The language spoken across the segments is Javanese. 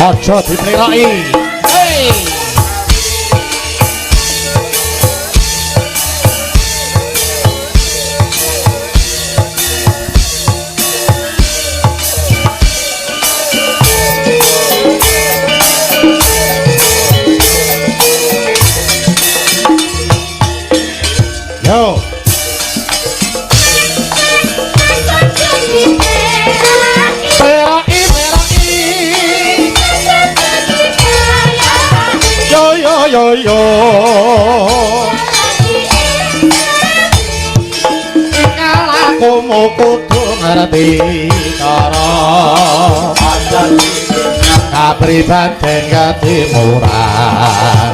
Aja dipleroki. Hei. Yo. Yo yo ingkang aku kudu ngerti cara kapribaden katimuran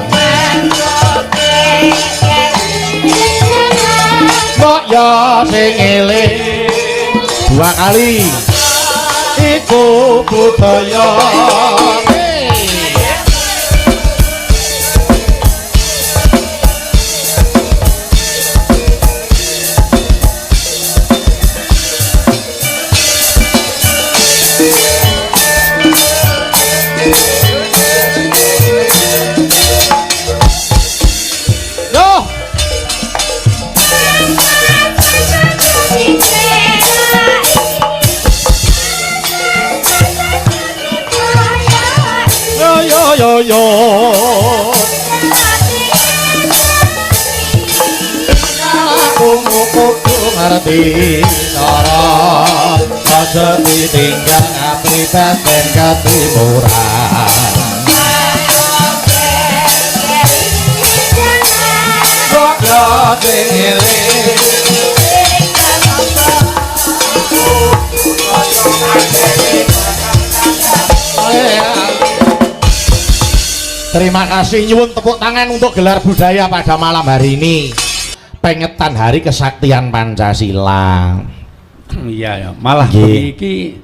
kok ya sing eling dua kali iku budaya yo yo aku kudu ngerti cara aja ditinggal kapribaden katimuran kok yo dengele Terima kasih nyuwun tepuk tangan untuk gelar budaya pada malam hari ini. Pengetan Hari Kesaktian Pancasila. Iya ya, malah iki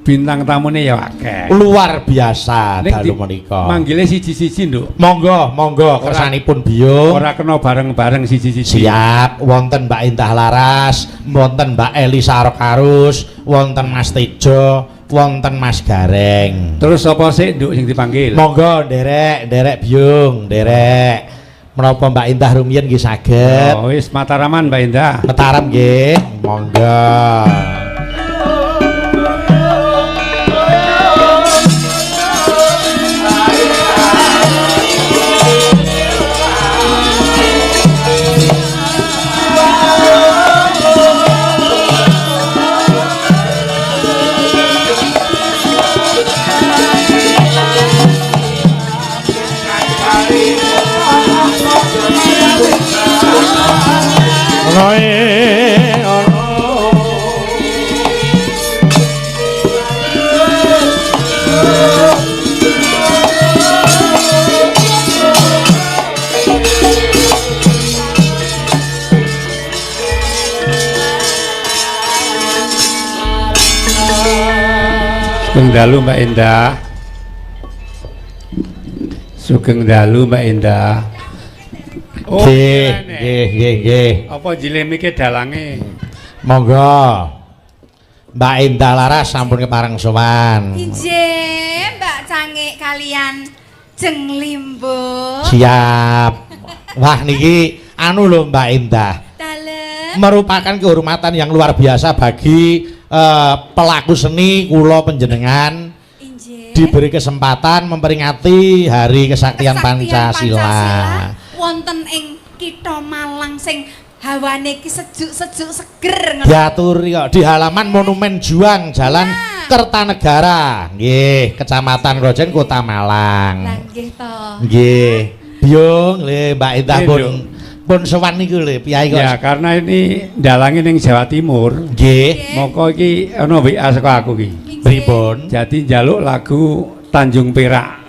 bintang tamune ya akeh. Luar biasa dalu menika. Manggile siji-siji, Nduk. Monggo, monggo kersanipun Biung. Ora kena bareng-bareng siji-siji. Siap, wonten Mbak Indah Laras, wonten Mbak Elisa Rokarus, wonten Mas Tejo, wonten Mas Gareng. Terus sapa sik Nduk sing dipanggil? Monggo nderek Biung, nderek. Menapa Mbak Indah rumiyin nggih saged? Oh, wis mataraman Mbak Indah. Mataram nggih. Monggo. Sugeng dalu Mbak Indah. Sugeng dalu Mbak Indah. Oh, nggih. Apa jilemike dalange? Monggo. Mbak Indah Laras sampun kepareng sowan. Injih, Mbak Cangik kalian Jeng Limbo. Siap. Wah niki anu lho Mbak Indah. Dalem. Merupakan kehormatan yang luar biasa bagi pelaku seni kula panjenengan. Injih. Diberi kesempatan memperingati Hari Kesaktian Pancasila. Wonten ing Kitha Malang sing hawane iki sejuk-sejuk seger ngono. Diaturi kok di halaman Monumen Juang Jalan Kertanegara, nggih, Kecamatan Grojen, Kota Malang. Lah nggih to. Nggih. Biung le Mbak Indah pun sowan niku lho piyai kok. Ya, karena ini dalange ning Jawa Timur. Nggih. Moko iki ana WA saka aku iki. Pripun? Jadi njaluk lagu Tanjung Perak.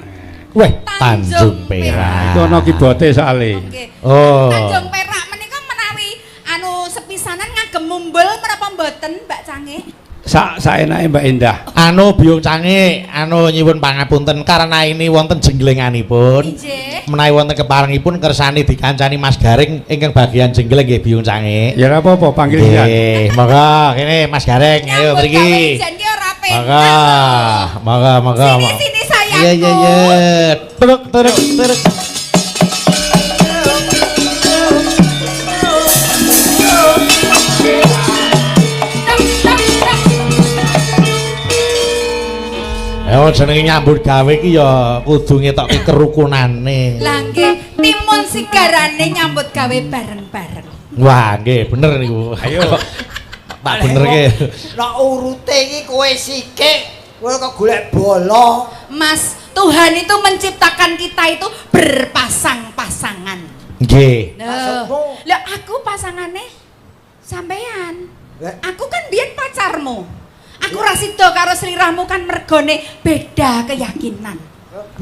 Weh, Tanjung Perak. Itu ana kibote soalé. Oh. Tanjung Perak menika menawi anu sepisanan ngagem mumbul menapa mboten Mbak Cangik? Saenake Mbak Indah. Anu Biung Cangik, anu nyuwun pangapunten karena ini wonten jenggelenganipun. Injih. Menawi wonten keparengipun kersane dikancani Mas Gareng ingkang bagian jengleng nggih Biung Cangik. Ya ora apa-apa panggil sisan. Nggih, monggo kene Mas Gareng ayo mriki. Jan ki ora penak. Monggo. Sini saya sayangku. Iya iya iya. Truk truk truk. Ayo jenenge nyambut gawe iki ya kudu ngetokke kerukunane. Lah nggih, timun sigarane nyambut gawe bareng-bareng. Wah, nggih bener niku. Ayo. Tak benerke. Nek urute iki kowe sikik, kowe kok golek bola. Mas, Tuhan itu menciptakan kita itu berpasang-pasangan. Nggih. Loh, lah aku pasangane sampean. Aku kan biyen pacarmu. Aku ra sida karo sliramu kan mergone beda keyakinan.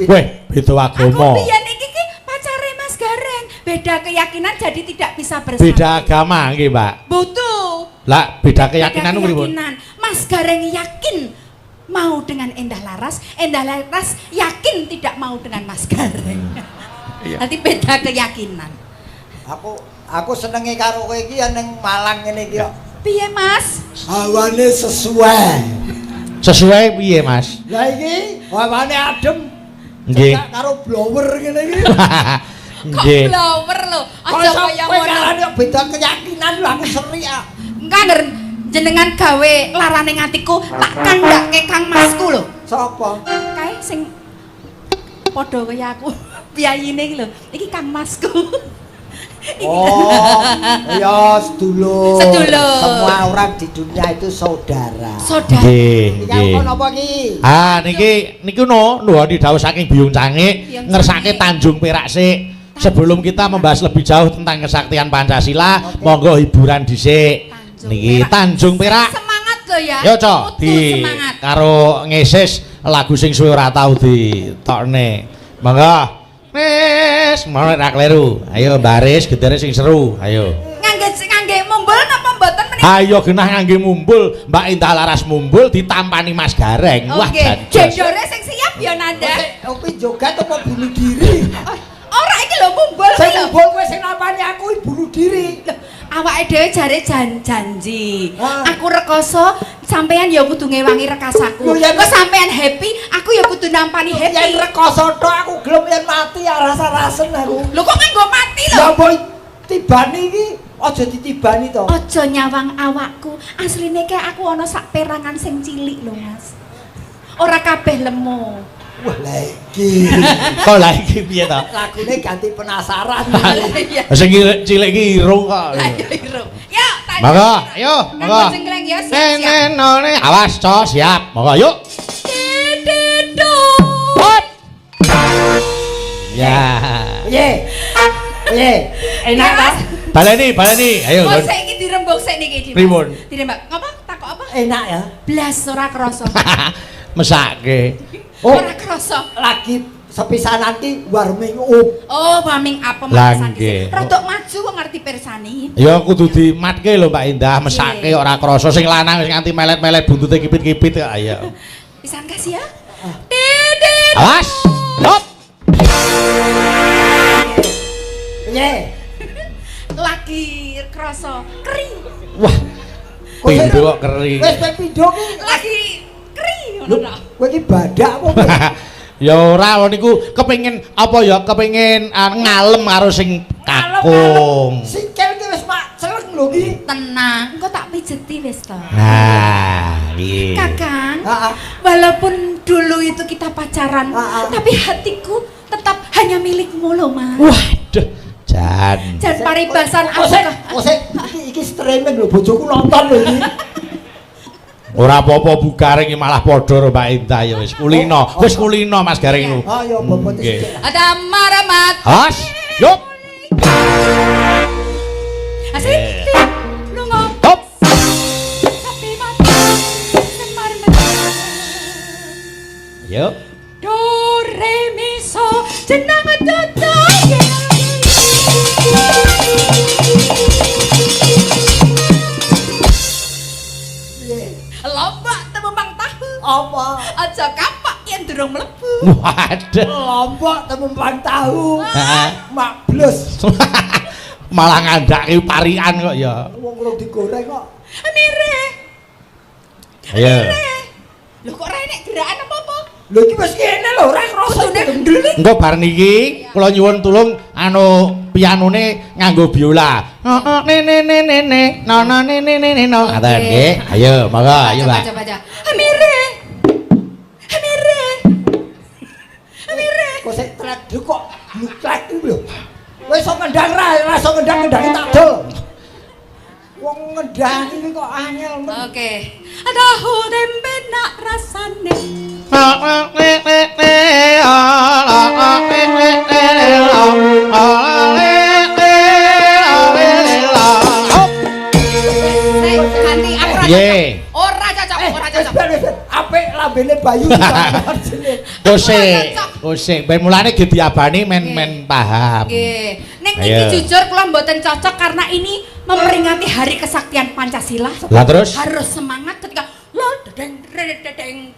Weh, beda agama. Aku biyen iki pacare Mas Gareng, beda keyakinan jadi tidak bisa bersatu. Beda agama nggih, Mbak. Betul. Lah, beda keyakinan pripun? Mas Gareng yakin mau dengan Endah Laras yakin tidak mau dengan Mas Gareng. Iya. Nanti beda keyakinan. Aku senenge karo kowe iki ya ning Malang ngene iki kok. Piye Mas? Hawane sesuai. Sesuai piye, Mas? Lah iki hawane adem. Nggih. Karo blower ngene iki. Nggih. Kok blower lho. Aja kaya ngono. Beda keyakinan lho aku seri ah. Engkanger jenengan gawe larane ngatiku tak kandhake Kang Masku lho. Sapa? Kae sing padha kaya aku. Piyayine iki lho. Iki Kang Masku. Oh, ya sedulur. Sedulur. Semua orang di dunia itu saudara. Saudara. Nggih, Iki nggih. apa napa iki? Ah, niku no, didhawuh saking Biyung Cangik, Biyung ngersake Cangik. Tanjung Perak sik. Sebelum kita membahas lebih jauh tentang kesaktian Pancasila, monggo hiburan dhisik. Niki Tanjung Perak. Semangat lho ya. Yo, Cok, Kudu di semangat. karo ngesis lagu sing suwe ora tau ditokne. Monggo. Wis, mau ra kleru. Ayo baris gedere sing seru. Ayo. Ngangge mumbul napa mboten menika? Ayo genah ngangge mumbul, Mbak Indah Laras mumbul ditampani Mas Gareng. Wah, Oke, janjos. gendore sing siap ya Nanda. Kowe jogat apa bunuh diri? Ora iki lho mumbul Sing iki lho. mbok kowe sing napani aku bunuh diri. Awake dhewe jare janji. Ah. Aku rekoso, sampean ya kudu ngewangi rekasaku. Lho, yen- Kok sampean happy, aku ya kudu nampani Yen happy. rekoso tok aku gelem yen mati ya rasa-rasen aku. Lho kok nganggo mati lho? Ya boy tibani iki aja ditibani to. Aja nyawang awakku. Asline kae aku ana sak perangan sing cilik lho, Mas. Ora kabeh lemu. Wah lah iki. Kok lah iki piye to? Lagune ganti penasaran. Iya. Sing cilik iki irung kok. Ayo irung. Ya, tak. Monggo, ayo, monggo. Nanggo cengkleng ya, siap-siap. Nenone, awas, Co, siap. Monggo, yuk. Hop. Ya. Piye? Piye? Enak ta? Baleni. Ayo, Kok Lon. saiki dirembug sik niki, Mas. Pripun? Dirembug. Ngapa? Takok apa? Enak ya. Blas ora krasa. Mesake. Oh, Ora krasa. lagi sepisanan ki warming up. Oh, warming up Lah, pemanasan nggih. dhisik. Rodok maju kok ngerti pirsani. Ya kudu dimatke lho Mbak Indah, mesake ora krasa sing lanang wis nganti melet-melet buntute kipit-kipit kok. Ayo. Pisan kasih ya. Dede. Awas. Hop. Piye? Lagi krasa kering. Wah. Pindho kok kering. Wis kowe pindho ki. Lagi kering ngono Lho, ta. kowe iki badak apa? kowe? Ya ora niku kepengin apa ya kepengin ngalem karo sing kakung. Sikil ki wis mak celeng lho ki. Tenang, engko tak pijeti wis to. Nah, iki. Kakang, Heeh. walaupun dulu itu kita pacaran, tapi hatiku tetap hanya milikmu loh, Mas. Waduh, Jan. Jan paribasan aku Kosek, kah- kosek. Iki streaming lho bojoku nonton lho iki. Ora apa-apa Bu Gareng iki malah padha karo Mbak Indah ya wis kulino. Wis kulino Mas Gareng niku. Oh ya bobot Nggih. sithik. Ada maramat. Has, yuk. Asik. Lunga. Hop. Tapi mati. Semar-mar. Yuk. Do re mi so jenang dodo. Lombok temembang tahu. Apa? Aja kapak yang durung mlebu. Waduh. Lombok temempang tahu. Heeh. Mak blus. Malah ngandake parian kok ya. Wong urung digoreng kok. Mire. Ayo. Lho kok ora enek gerakan apa-apa? Lho iki wis kene lho lho ora krasa ndelik. Engko bar niki kula nyuwun tulung anu pianone nganggo biola. Ne no. Ngaten nggih. Ayo, monggo, ayo, Mbak. Baca. Amire. Kok sik treduk kok gluklek iki lho. Wis sok ngendang ra sok ngendang tak dol. Wong ngendang iki kok angel. Oke. Tahu tempe nak rasane. Ganti aku ora cocok. Apik lambene Bayu Kosek, ben mulane ge diabani men paham. Nggih. Ning iki jujur kula mboten cocok karena ini memperingati Hari Kesaktian Pancasila. Lah terus? Harus semangat ketika dedeng.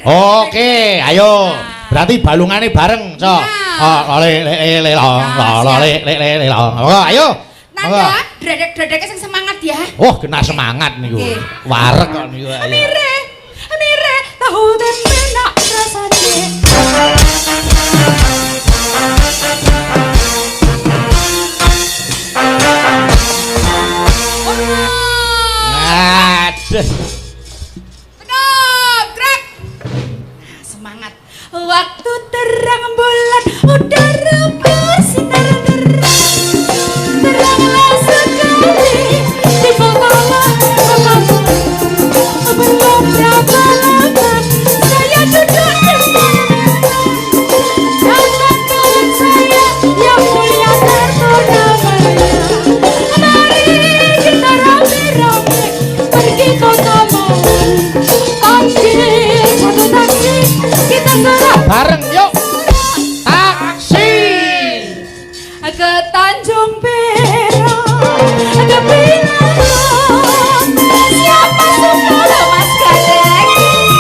Oke, ayo. Berarti balungane bareng, Cok. Oh, ayo. Nanda, dredek-dredeke sing semangat ya. Oh, kena semangat niku. Wareg kok niku. Amire, tahu tempe nak rasane. Aduh. Gerak. Semangat. Waktu terang bulan, udara bersinar terang. Teranglah sekali di bawah belum berapa lama saya duduk dan kawan saya yang mulia terpurnamanya. Mari kita rame-rame pergi kota Malang. Taksi, kita gerak Bareng yuk. Taksi. ke Tanjung Perak, ke Pinang. Siapa suka lo Mas Gadek?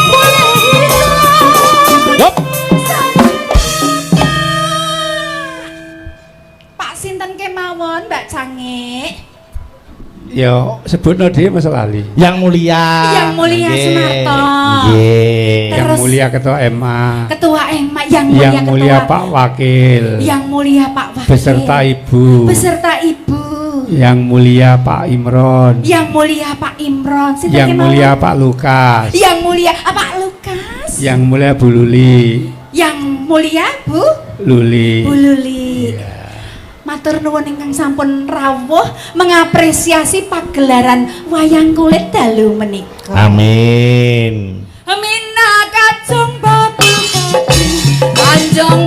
Boleh hilang. Yup. Pak sinten kemawon Mbak Cange? Ya sebutno dhewe Mas Lali. Yang mulia. Yang mulia Sunarto. Nggih. Yang Terus mulia Ketua MA. Ketua EMA, Yang mulia Pak Wakil. Yang mulia Pak Wakil. Beserta Ibu. Beserta Ibu. Yang mulia Pak Imron. Yang mulia Pak Imron. Sinten Yang kemawon? mulia Pak Lukas. Yang mulia Pak Lukas. Yang mulia Bu Luli. Yang mulia Bu Luli. Luli. Matur nuwun ingkang sampun rawuh mengapresiasi pagelaran wayang kulit dalu menika. Amin. Mina kacung batu Tanjung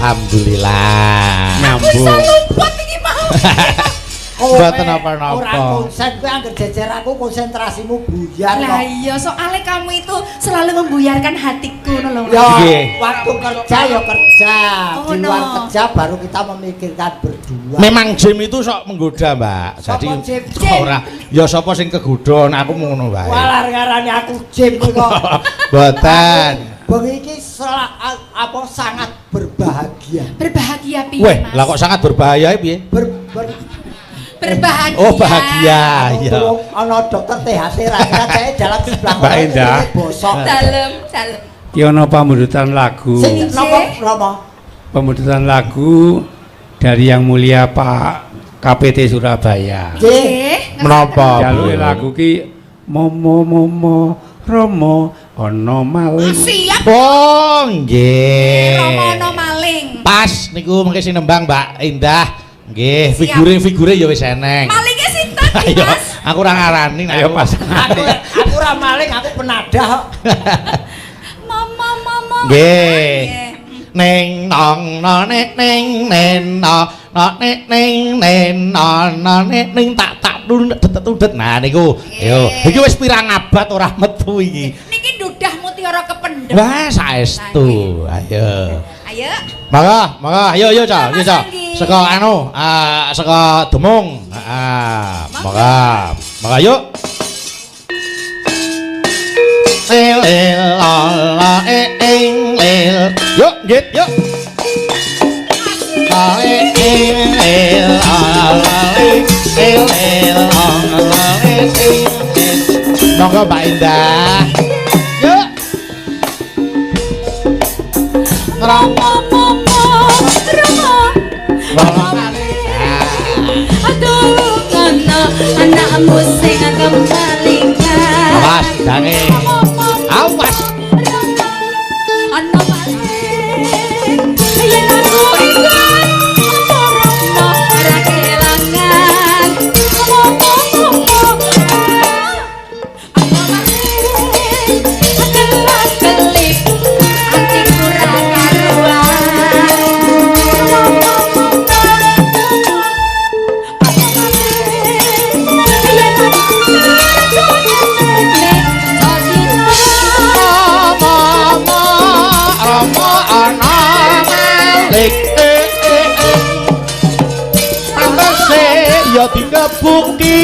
Alhamdulillah. Nyambung. lumput iki mau. Mboten napa-napa. Ora konsen kowe angger jejer aku konsentrasimu buyar Lah kok. iya soalnya kamu itu selalu membuyarkan hatiku lho. Ya, Nggih. waktu kerja ya kerja. Oh, Di luar no. kerja baru kita memikirkan berdua. Memang Jim itu sok menggoda, Mbak. Jadi Sapa Jim? ora ya sapa sing kegodha aku ngono wae. Walar ngarani aku Jim kok. Mboten. Bengi iki apa sangat berbahagia. Berbahagia piye, Weh, Mas? lah kok sangat berbahaya piye? Berbahagia. Oh, bahagia. Iya. Ana dokter THT ra kae dalam sebelah Mbak Endah. bosok. Dalem. Ki ana pamundutan lagu. Sing napa Rama? Pemutaran lagu dari Yang Mulia Pak KPT Surabaya. Nggih. Menapa? Jalur lagu ki Momo Romo ono maling. Siap. Oh, nggih. Romono maling. Pas niku mengke sing nembang Mbak Endah. Nggih, Siap. figure ya wis eneng. Malingnya sinten iki, Ayo, Mas? aku ora ngarani. Ayo pas. Aku ra maling, aku penadah kok. Mama. Nggih. Neng nong no nek neng nen no no nek neng nen no no nek neng tak tundet. Nah niku. Yo, iki wis pirang abad ora metu iki. Niki ndudah mutiara kependem. Wah, saestu. Ayo. Ayo. Monggo, ayo Cak, Mas Cak. Anggi. Saka saka Demung. Monggo yuk. Lil la ing lil. Yuk, nggih, yuk. Monggo Mbak Indah. Yuk. Anakmu sing kemalingan. Awas, dange. Awas. Ana paling yen aku ingat apa ora kelangan. Ya dikebuki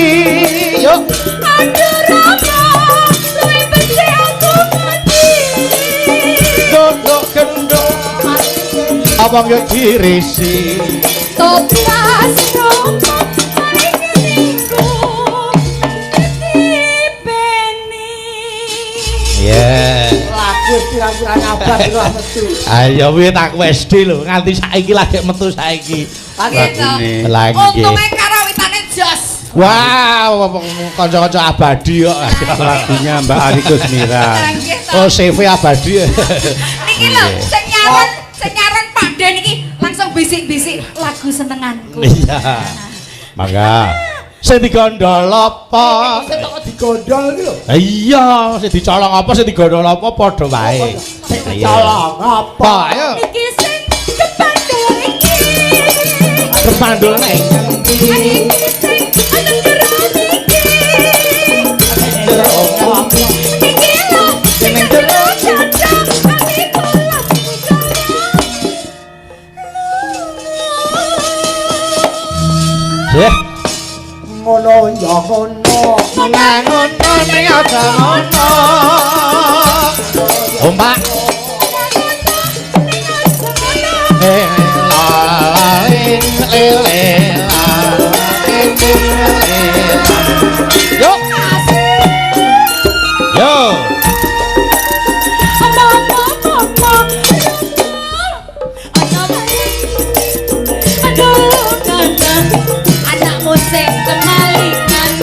yuk Aduh Rama, luwih becik aku mati. duduk gendong abang ya dirisi Topas Rama, inginku dipeni. ya Lagu pirang-pirang abad lho metu. ayo wit aku SD lho nganti saiki lagi metu saiki Gitu. lagi Untungnya karawitane jos. wow kanca-kanca abadi kok Lagunya Mbak Ari Kusmira. oh CV abadi Niki lho, sing nyaran Pak Den iki langsung bisik-bisik lagu senenganku. iya mangga sing digondol apa Sing kok digondol iki lho. iya sing dicolong apa sing digondol apa padha wae Sing dicolong apa? ayo Niki sing kepandul iki. kepandul ning Niki sing ana jero niki. Niki lho, sing jero jaja ati kula ya Ngono ya ngono. ngono ning aja ngono ombak Yo. Yo. Anakmu sing kemalingan.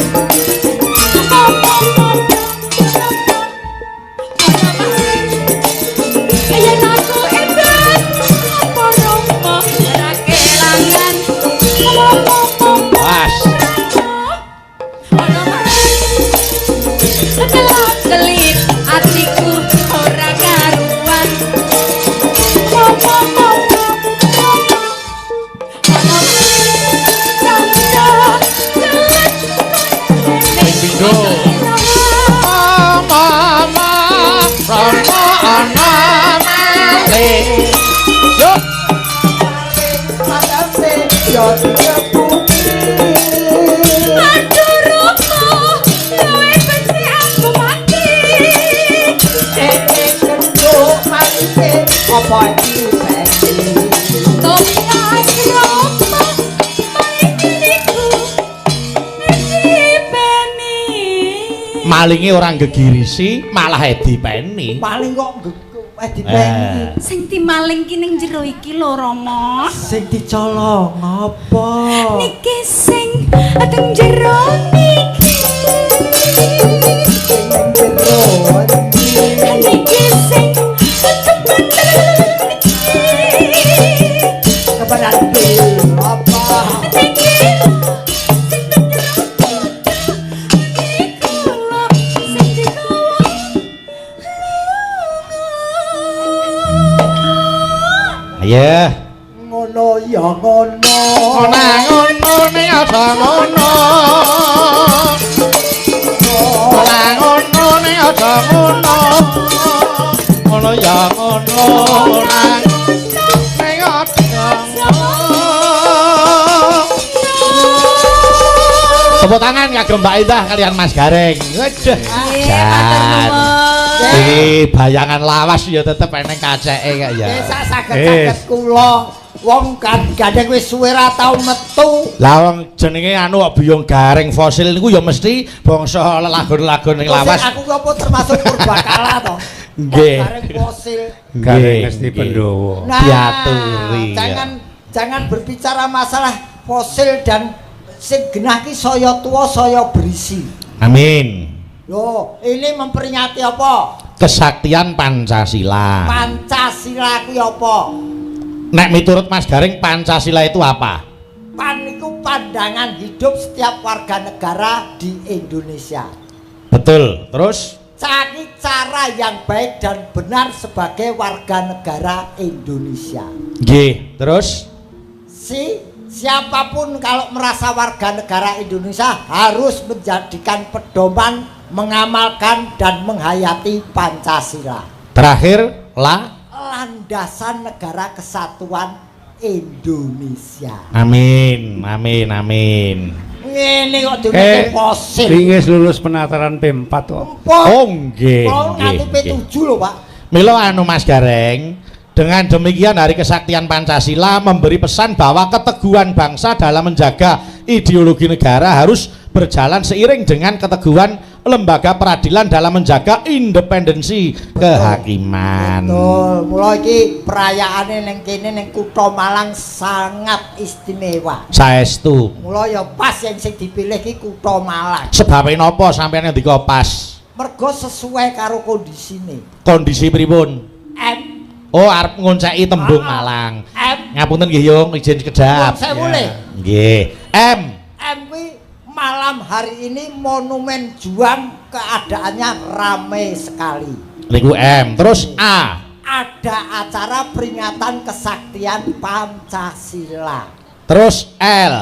Yen aku edan apa romo ora kelangan. Pas. Kelap-kelip atiku ora karuan. Bingo. Mama, Rama ana male. Yo. Padahal ya dikebuki. Aduh Romo, luwih becik aku mati. Gendong mati apa iki beni. Topas Romo, mainiku dipeni. Malinge ora gegirisi, malah dipeni. Paling kok dipeni. Sing timaling ki ning jero iki lho Romo. Sing dicolong apa? Niki sing teng jero niki. Sing ning jero iki. Niki sing kependel niki. Kebenaran bil apa? Niki sing teng jero niki lho sing digawa. Ayo. Ngono ya ngono. Ana ngono ning aja ngono. Ora ngono ning aja ngono. ngono ya ngono nang nengok tepuk tangan kagem Mbak Indah kalian Mas Gareng. Waduh. Jan. Iki bayangan lawas ya tetep eneng kaceke kak ya. Sak saged-saged kula wong gandeng wis suwe ra tau metu. Lah wong jenenge anu kok Biyung Gareng fosil niku ya mesti bangsa lagon-lagon ning lawas. Aku apa termasuk purbakala to? Nggih. Gareng fosil. Gareng Ngesti Pendowo. Nah, Diaturi, jangan berbicara masalah fosil dan sing genah ki saya tua saya berisi. Amin. Loh, ini memperingati apa? Kesaktian Pancasila. Pancasila kuwi apa? Nek miturut Mas Gareng Pancasila itu apa? Pan itu pandangan hidup setiap warga negara di Indonesia. Betul. Terus Cari cara yang baik dan benar sebagai warga negara Indonesia. nggih. Terus Siapapun kalau merasa warga negara Indonesia harus menjadikan pedoman, mengamalkan dan menghayati Pancasila. terakhir Landasan negara kesatuan Indonesia. Amin. Amin. Amin. Ini kok dunia fosil. Ringis lulus penataran P4 kok. Oh nggih. Kalau nanti nggih, P7 loh Pak. Milo anu Mas Gareng, dengan demikian Hari Kesaktian Pancasila memberi pesan bahwa keteguhan bangsa dalam menjaga ideologi negara harus berjalan seiring dengan keteguhan lembaga peradilan dalam menjaga independensi kehakiman. Betul. Mulai iki perayaane ning kene ning Kutha Malang sangat istimewa. Saestu. Mulai ya pas yang sing dipilih iki Kutha Malang. Sebabe napa sampeyan ndika pas? Mergo sesuai karo kondisine. Kondisi pripun? M Oh, arep ngonceki tembung Malang. Ngapunten nggih Yung, izin kedap. Saya boleh. Nggih. M kuwi malam hari ini monumen juang keadaannya ramai sekali. niku M. Terus A. Ada acara peringatan kesaktian Pancasila. Terus L.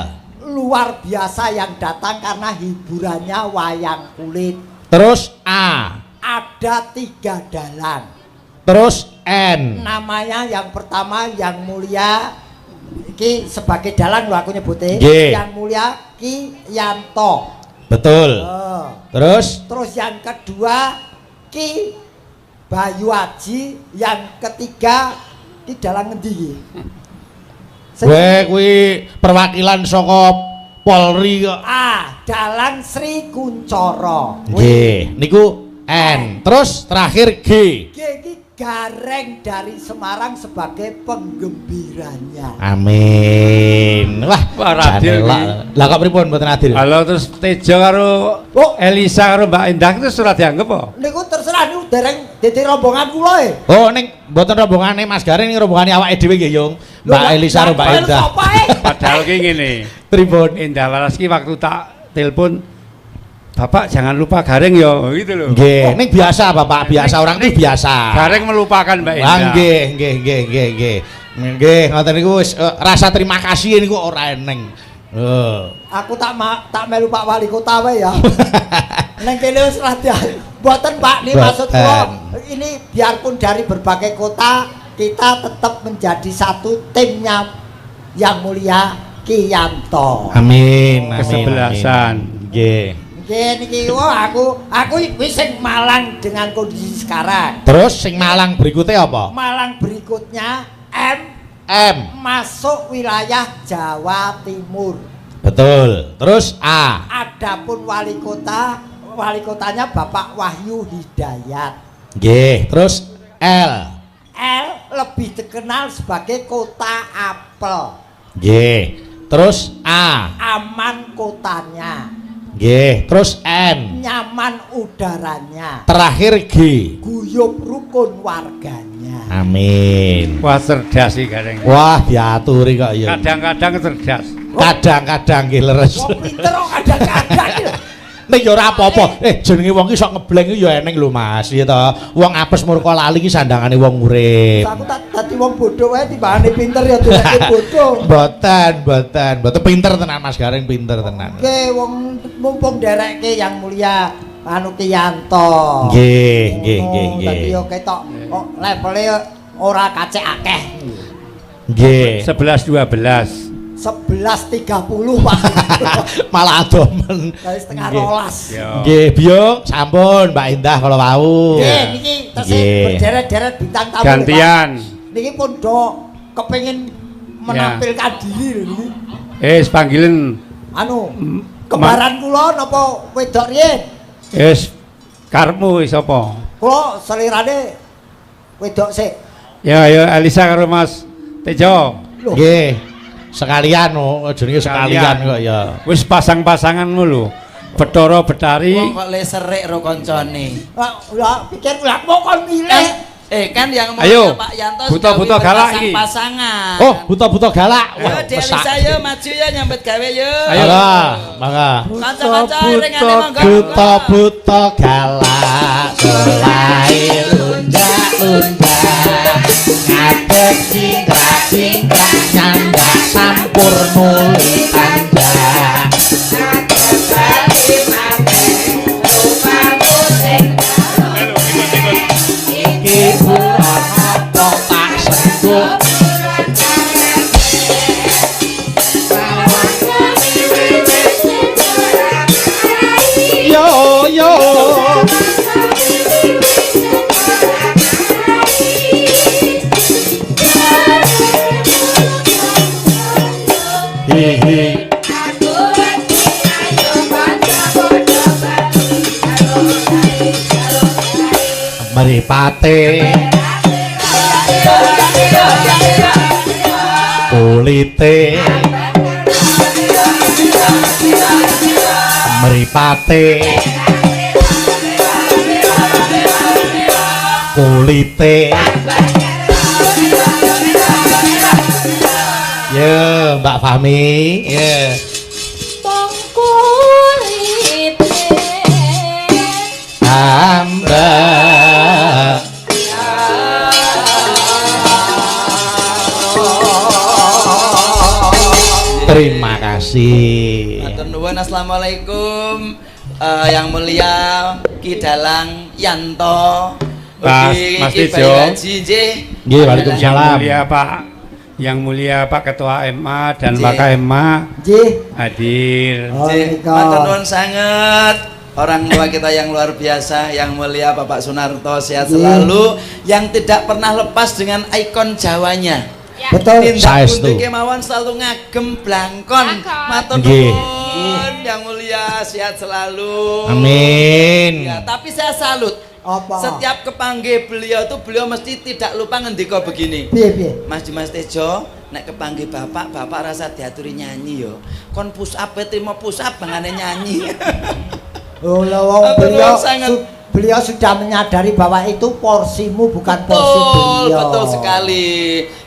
Luar biasa yang datang karena hiburannya wayang kulit. Terus A. Ada 3 dalang. Terus N. Namanya yang pertama yang mulia iki sebagai dalang lho aku nyebutnya. Nggih. Yang mulia Ki Yanto. Betul. Terus Terus yang kedua Ki Bayu Aji, yang ketiga ki dalang ngendi iki? gue kuwi perwakilan saka Polri kok. Dalang Sri Kuncoro. Nggih, niku N. Terus terakhir G. Ki Gareng dari Semarang sebagai penggembiranya. Amin. Wah, Wah, Radil lah kok pripun mboten adil? Halo, terus Tejo karo Elisa karo Mbak Indah itu surat dianggap apa? Niku terserah niku dereng dadi rombongan kula e. Oh, ning mboten rombongane Mas Gareng ning rombongane awake dhewe nggih, Yung. Mbak Elisa karo Mbak Indah. Padahal ki ngene. Pripun? Indah Laras ki waktu tak telepon, Bapak jangan lupa Gareng yo, gitu loh. Nggih, ning biasa Bapak, biasa orang itu biasa. Gareng melupakan Mbak Indah. Nggih. Nggih, ngoten niku wis rasa terima kasih niku ora eneng. Aku tak melu Pak Wali Kota wae ya. Neng kene wis rada. Mboten Pak, ini maksud kula ini biarpun dari berbagai kota kita tetap menjadi satu timnya yang mulia Ki Yanto. Amin. Kesebelasan. Nggih. Niki aku wis sing Malang dengan kondisi sekarang. Terus sing Malang berikutnya apa? Malang berikutnya M. Masuk wilayah Jawa Timur. Betul. Terus A. Adapun wali kotanya Bapak Wahyu Hidayat. Nggih. Terus L. Lebih dikenal sebagai kota apel. Nggih. Terus A. Aman kotanya. Nggih. Terus N. Nyaman udaranya. Terakhir G. Guyub rukun warganya. Amin. Wah, cerdas sih Gareng. Wah, diaturi kok ya. Kadang-kadang cerdas. Kadang-kadang nggih leres. Kok pinter kok kadang-kadang. Nek ya ora apa-apa. Jenenge wong ki sok ngebleng iki ya eneng lho Mas, ya to. Wong apes murka lali ki sandangane wong urip. Aku tak dadi wong bodoh wae timbangane pinter ya dadi bodoh. Mboten pinter tenan Mas Gareng, pinter tenan. Oke, wong mumpung derekke yang mulia anu Ki Yanto. Nggih. Dadi yo ketok kok levelnya ora kacek akeh. Nggih. 11 12. 11.30 Pak. Malah adomen. Dari setengah rolas. Nggih, Biung, sampun Mbak Indah kalau mau. Nggih, niki tesih berderet-deret bintang tamu. Gantian. Niki pun do kepengin menampilkan diri lho niki. Panggilen Anu, kembaran kula napa wedok riyen? Karepmu sapa? Kula selirane wedok sik. Ya Elisa karo Mas Tejo. Nggih. Sekalian jenenge sekalian kok ya. Wis pasang-pasanganmu lho. Bathara Betari. Wong kok le serik ro kancane. Lah pikir lha kok kon milih. Kan yang mau Ayo, Pak Yanto buta-buta galak iki. Pasangan. Oh, buta-buta galak. Ayo Delisa yo maju yo nyambet gawe yo. Ayo. Mangga. Kanca-kanca ringane monggo. Buta-buta galak selai lunjak-lunjak ngadeg singkrak-singkrak nyandak sampur nuli tandak ngadeg bali mate lupa musik iki bulan apa tak sentuh yo yo hihi Meripate kulite Meripate kulite ya Mbak Fahmi ya hamba terima kasih. Matur nuwun, assalamualaikum. Yang mulia Ki Dalang Yanto. Mas Tejo. Nggih, waalaikumsalam. Yang mulia Pak Ketua MA dan Nggih. Wakil MA Nggih. hadir. Matur nuwun sangat. Orang tua kita yang luar biasa, yang mulia Bapak Sunarto sehat selalu, yang tidak pernah lepas dengan ikon Jawanya. Betul. Tindak Saestu. putih kemauan selalu ngagem blangkon. Matur Nggih. nuwun, yang mulia sehat selalu. Amin. Ya, tapi saya salut. Apa? Setiap kepanggih beliau tuh beliau mesti tidak lupa ngendika begini. Piye piye? Mas Tejo, nek kepanggih bapak rasa diaturi nyanyi yo. Kon push up trimo push up bangane nyanyi. Oh, lah wong Matur beliau nuwun sangat. beliau sudah menyadari bahwa itu porsimu bukan porsi beliau. Betul sekali.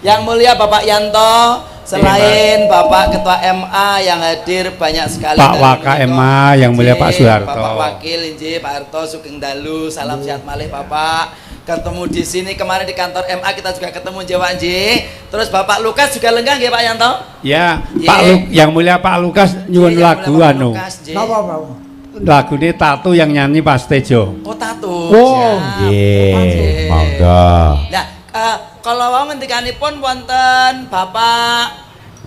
Yang mulia Bapak Yanto, selain Bapak Ketua MA yang hadir banyak sekali Pak dari Waka menika. MA yang mulia Pak Nggih, Soeharto. Bapak Wakil injih Pak Harto Sugeng Dalu, salam sehat malih Bapak. Ketemu di sini kemarin di kantor MA kita juga ketemu Jawa nggih. Terus Bapak Lukas juga lenggah nggih Pak Yanto? Ya, Nggih. yang mulia Pak Lukas nyuwun Nggih, yang lagu mulia Bapak anu. Lukas, nggih. Napa, Pak? Lagu ini Tatu yang nyanyi Pak Tejo. Oh tato. Oh, Siap. nggih. Monggo. Nah, kalau wau ngendikanipun wonten Bapak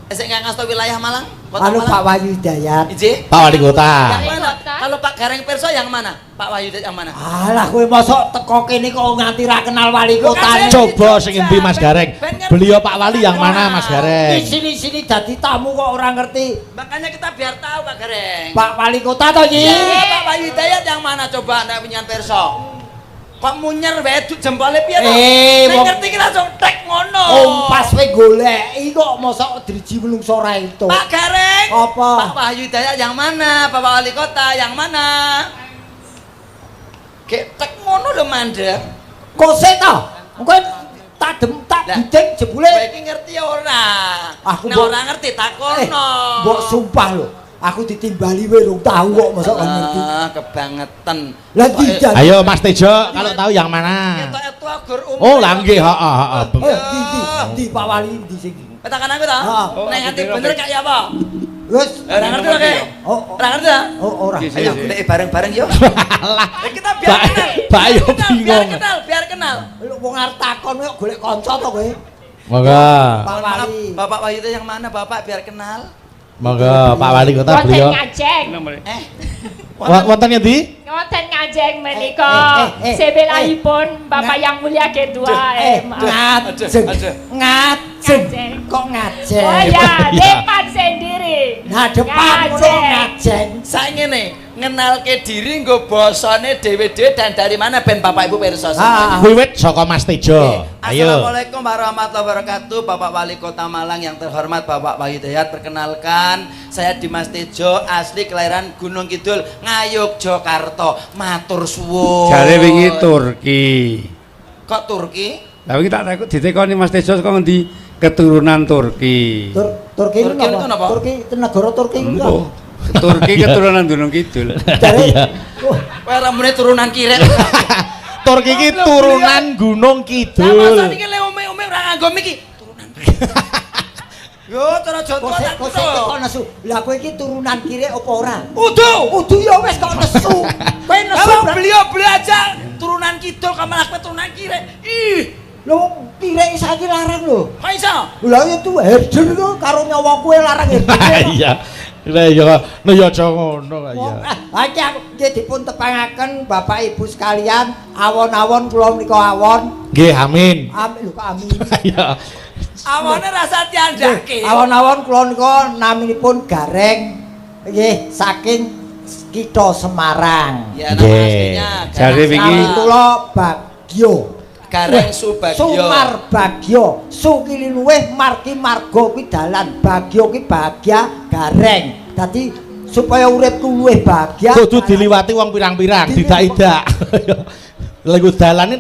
sing ngasta wilayah Malang, Kota Anu Malang. Pak Wahyu Dayat. Injih. Pak Wali Kota. Yang mana? Kalau Pak Gareng Pirso yang mana? Pak Wahyu yang mana? Alah kowe mosok teko kene kok nganti ra kenal wali kota. Coba sing endi Mas Gareng? Beliau Pak Wali yang mana Mas Gareng? Di sini dadi tamu kok ora ngerti. Makanya kita biar tahu Pak Gareng. Pak wali kota to iki? Iya, Pak Wahyu Dayat yang mana coba nek penyan Pirso? Kok munyer wae jempole piye to? Nek wong- ngerti ki langsung tek ngono. Kompas kowe goleki kok mosok driji menungso ora itu. Pak Gareng. Apa? Pak Wahyu Dayat yang mana? Bapak Wali Kota yang mana? Kayak tek ngono lho mandek. Kose to? Engko tak Lah, bideng jebule. Kowe iki ngerti ora? Aku Nek mbok- ora ngerti takono. Mbok sumpah lho. Aku ditimbali wae rung tahu kok mosok kan ngerti. Kebangetan. Lah tidak. Ayo Mas Tejo, kalau tahu yang mana? Ketok-etok gur umum. Oh, lah nggih, heeh. Di Pak Wali di sini. Katakan aku ta? Heeh. Nek hati bener kayak apa? Wis, Ora ngerti oke. Ora ngerti ta? ora. Ayo golek bareng-bareng yo. Alah. Kita biar kenal. Mbak yo bingung. Biar kenal. Lu wong arep takon kok golek kanca to kowe. Monggo. Pak Wali. Bapak Wahyu itu yang mana Bapak biar kenal? Monggo Pak Wali Kota beliau. Ngajeng. Wonten ngendi? Ngoten ngajeng menika. Sebelahipun Bapak yang mulia ketua Ngajeng. Ngajeng. Kok ngajeng? Oh ya, depan sendiri. Nah depan kok ngajeng. Sak ngene, ngenalke diri nggo basane dhewe-dhewe dan dari mana ben Bapak Ibu pirsa semuanya. Wiwit saka Mas Tejo. Ayo. Assalamualaikum warahmatullahi wabarakatuh. Bapak Wali Kota Malang yang terhormat Bapak Wahyu Dayat, perkenalkan saya Dimas Tejo, asli kelahiran Gunung Kidul, Ngayog, Jakarta. Matur suwun. Jare wingi Turki. Kok Turki? Lah wingi tak takut ditekoni Mas Tejo saka ngendi? Keturunan Turki. Turki Turki itu napa? napa? Turki itu negara Turki itu. Oh, Turki keturunan Gunung Kidul. Dari Kowe ramune turunan kirek. Turki iki turunan Gunung Sama Kidul. saniki le ome-ome ora nganggo miki. Turunan. Yo, cara Joto tak kok kok nesu. Lah kowe iki turunan kiri apa ora? Udu Ya wis kok nesu. Kowe nesu. Kalau beliau aja turunan kidul kamal aku turunan kiri. Ih, Lho, kiri saiki larang lho. kok iso? Lah itu herder itu karo nyawa kowe larang herder. Iya. Lah ya aja ngono kok ya. Iki aku nggih dipun tepangaken Bapak Ibu sekalian, awon-awon kula menika awon. Nggih, amin. Amin lho kok amin. Iya. Awone rasa diandake. Awon-awon kula nika naminipun Gareng nggih saking Kitha Semarang. Ya nama aslinya. Jare wingi Nami kula Bagyo. Gareng Subagyo. Sumar Bagyo, Sukili luweh margi marga kuwi dalan. Bagyo ki bahagia, Gareng. Dadi supaya uripku luwih bahagia. Kudu diliwati wong pirang-pirang, tidak-idak. Lagu dalane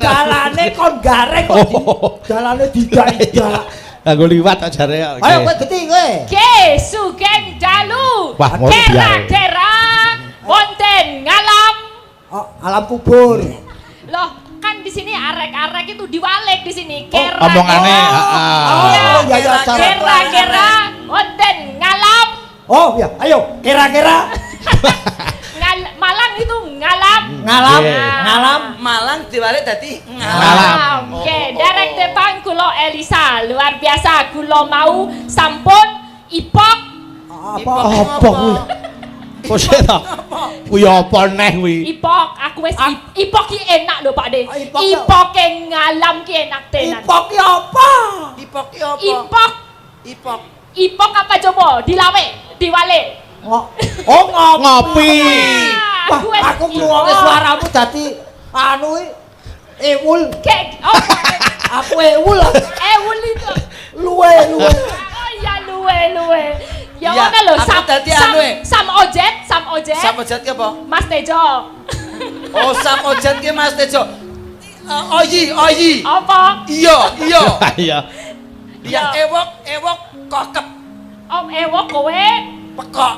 kon Gareng kok. Dalane tidak-idak. Aku liwat aja jare. Ayo kowe geti kowe. Ke Sugeng Dalu. Wah, ngono biar. Kera wonten ngalam. Oh, alam kubur. Loh, kan di sini arek-arek itu diwalek di sini. Kera. Omongane, Oh, ya Kera wonten ngalam. Oh, ya, ayo kira-kira Malang itu ngalam. ngalam, Yeah. ngalam. Malang diwalik dadi Ngalam. Oke, derek depan kulo Elisa luar biasa kulo mau sampun ipok. Apa kuwi? Kok sik ta? Kuwi apa neh kuwi? Ipok, aku wis ipok ki enak lho Pak De. Ipok Ipok ke ngalam ki enak tenan. Ipok ki apa? Ipok ki apa? Ipok, Ipok. ipok apa coba? Dilawe, diwale. Oh, Ngopi. Wah, aku ngrungokne suaramu dadi anu ewul. Kek, oh, Aku ewul. ewul itu. Luwe. Oh iya luwe. Ya Iya, ngono lho, aku dadi anu e. Sam Ojet. Sam Ojat ki apa? Mas Tejo. Oh, Sam Ojat ki Mas Tejo. Oyi. Apa? Iya. Iya. Yang ewok kokep Om ewok kowe. pekok.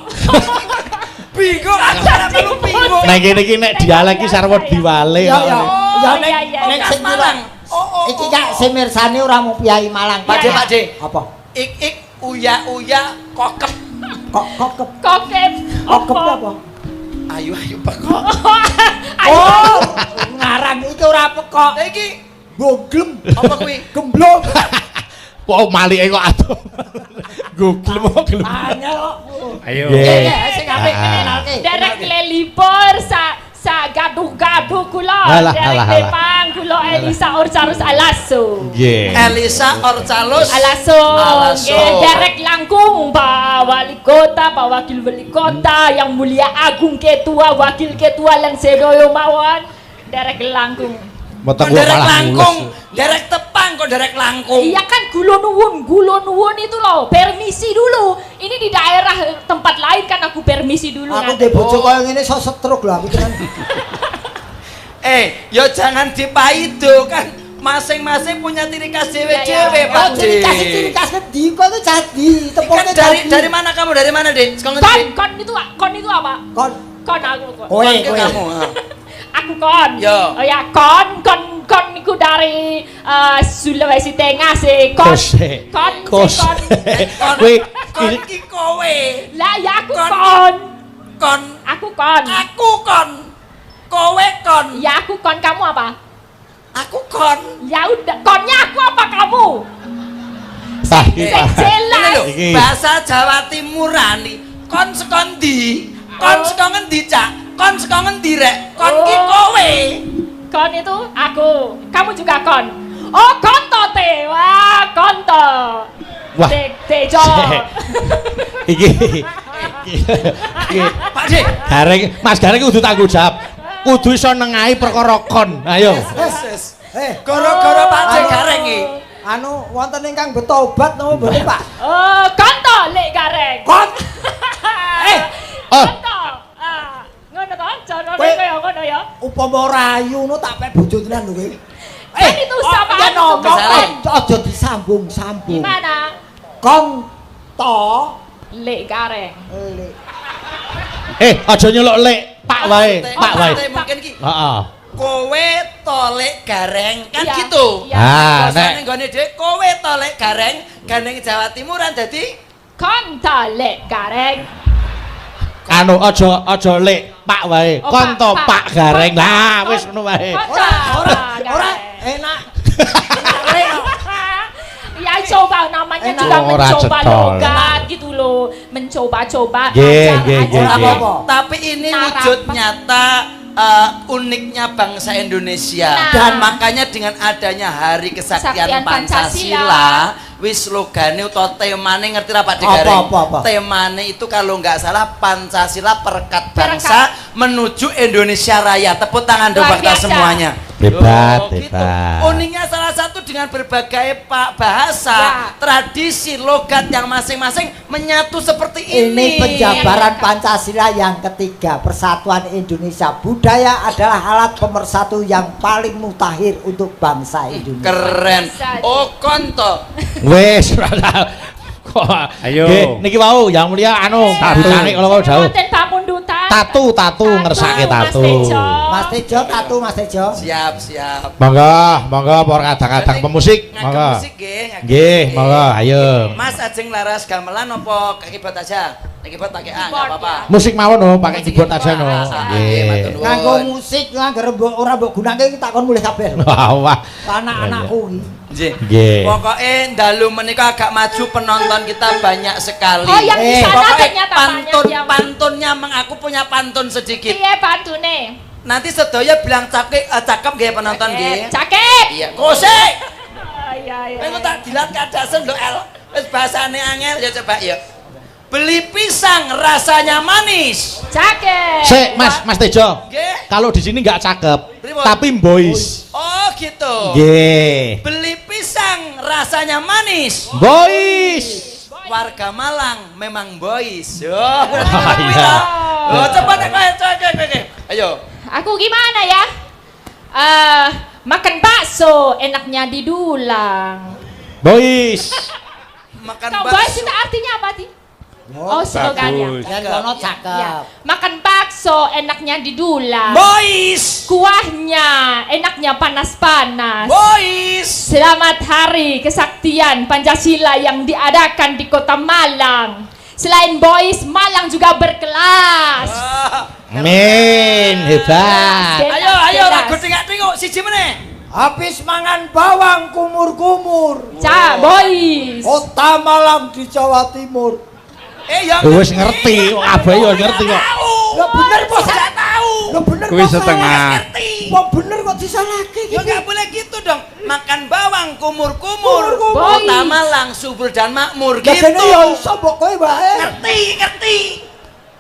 Bingung, aku ora perlu bingung. Nek kene iki nek dialek iki sarwa diwale. Ya, kok. ya. Ya nek iya. nek sing Malang. iki Kak semirsane ora mau piyai Malang. Pak De. Apa? Ik uya kokep. Kokep. Kokep. Kokep apa? Ayo pekok. Oh, ngarang iki ora pekok. Lah iki Goglem. apa kuwi? Gemblong. Kok malike kok atuh. Google kok gelem. Anyel kok. ayo. Yeah. Sing apik kenalke. Derek lelipur sa gaduh-gaduh kula. Alah, Derek alah. Depang kula Elisa Orcarus Alaso. Nggih. Elisa Orcalus. Alaso. Alaso. Nggih, Derek langkung Pak Wali Kota, Pak Wakil Wali Kota, yang mulia Agung Ketua, Wakil Ketua lan sedoyo mawon. Derek langkung. Motong Derek malah langkung, mulus. derek tepang kok derek langkung. Iya kan gulo nuwun itu loh, permisi dulu. Ini di daerah tempat lain kan aku permisi dulu. Aku de bojo koyo ngene iso stroke lho aku tenan. Ya jangan dipaido kan. Masing-masing punya ciri khas dewe-dewe, Ya. Pak Oh, ciri De. khas endi kok itu jadi. Kan Tepungnya dari mana kamu? Dari mana, Dek? Sekarang Kon itu apa? Kon Kon aku kok. kowe kamu. Aku kon. Yo. Oh ya kon niku dari Sulawesi Tengah sih. Kon. Kose. Kon. Kose. Kon. Kuwi Kon ki kowe. Lah ya aku Kon. kon. Kon. Aku kon. Aku kon. Kowe kon. Ya aku kon, kamu apa? Aku kon. Ya udah, konnya aku apa kamu? Sah Sing kita. Ini jelas. lho, Iki. bahasa Jawa Timurani. Kon saka ndi? Kon saka ngendi, Cak? Kon saka ngendi rek? Kon ki kowe. Kon itu aku. Kamu juga kon. Oh, konto te. Wah, konto. Wah. Tejo. Iki. Iki. Pak Dik. Gareng, Mas Gareng kudu tanggung jawab. Kudu iso nengahi perkara kon. Ayo. Wes. Gara-gara Pak Dik gareng iki. Anu wonten ingkang betobat napa mboten, Pak? Oh, konto lek gareng. Kon. Oh. Konto. Ah, ngono to, jono Kowe- kaya ngono ya. Upama rayu no tak pek bojo tenan lho kowe. Kan itu sama ya aku. ngomong Kesalahan. aja disambung-sambung. Gimana? Kon to Lek gareng. le. Aja nyeluk lek, Pak wae, Pak wae. Mungkin ki Heeh. kowe tolek gareng kan Iya, gitu. iya. Ah, Bahasane nek nggone dhewe kowe tolek gareng, gandeng Jawa Timuran dadi Konto lek gareng. anu aja lek, Pak wae. Oh, Kon to Pak, Pak Pak. Gareng. Nah, Kon- wis ngono wae. Konto. Ora enak. Enak le kok. Ya coba namanya Enak. juga Ora mencoba cetol. logat gitu loh, mencoba-coba Nggih, ajar- nggih, ajar- nggih, nggih. Apa? tapi ini Narap. wujud nyata uniknya bangsa Indonesia Nah. dan makanya dengan adanya Hari Kesaktian Kesaktian Pancasila wis slogane utawa temane ngerti ra Pak Dik Apa, Gareng? apa? Temane itu kalau nggak salah Pancasila perekat Perekat. bangsa menuju Indonesia Raya. Tepuk tangan dong Luar buat kita biasa. semuanya. Hebat, Oh, gitu. hebat. Uniknya salah satu dengan berbagai bahasa, Ya. tradisi, logat yang masing-masing menyatu seperti Ini ini. penjabaran Pancasila yang ketiga. Persatuan Indonesia. Budaya adalah alat pemersatu yang paling mutakhir untuk bangsa Indonesia. Keren. Bisa. Oh, konto. Wis. Kok. Ayo. Nggih, niki wau yang mulia anu tarik kalau wau jauh. Wonten pamundutan. Tatu ngersake Mas tatu. Tejo. Mas Tejo, tatu Mas Tejo. Siap. Monggo para kadang-kadang pemusik. Ngagem Monggo. musik nggih. ngagem Nggih, musik. monggo ayo. Mas ajeng laras gamelan apa keyboard aja? Keyboard pakai A enggak Keyboard, apa-apa. Musik mawon no, pakai Musik keyboard aja no. keyboard. Nggih. matur nuwun. Nganggo musik nganggo ora mbok gunake tak kon mulih kabeh. Wah. Anak-anakku iki. Nggih. Nggih. Pokoknya dalu menika agak maju, penonton kita banyak sekali. Oh, yang di sana Pokoknya ternyata banyak pantunnya aku punya pantun sedikit. Iya pantune. Nanti sedaya bilang cakep nggih penonton nggih. Cakep. Iya. Kosek. Iya. Aku tak dilat kadasen lho El. Wis bahasane angel ya coba ya. Beli pisang rasanya manis. Cakep. Sik, Mas Tejo. Nggih. Kalau di sini nggak cakep, Pripun? tapi boys. Oh gitu. Nggih. Beli pisang rasanya manis. Boys. Warga Malang memang boys. Oh, iya. Oh, cepat kowe. Ayo. Aku gimana ya? Makan bakso enaknya didulang. Boys. Makan Kau bahas itu artinya apa sih? Oh, slogannya. bagus. Yang kono Ya. cakep. Makan bakso enaknya didulang. Boys. Kuahnya enaknya panas-panas. Boys. Selamat Hari Kesaktian Pancasila yang diadakan di Kota Malang. Selain boys, Malang juga berkelas. Amin, hebat. Ayo lagu tengok siji meneh. Habis mangan bawang kumur-kumur. Boys. Kota Malang di Jawa Timur. Ya Wis ngerti, kok kabeh yo ngerti kok. Lah bener kok Saya tahu. Lah bener Kuwi kok setengah. Ngerti. Kok bener kok disalahke Ya iki? nggak boleh gitu dong. Makan bawang kumur-kumur. Kumur-kumur. Kota Malang subur dan makmur Lah gitu. kene ya iso mbok kowe wae. Ngerti.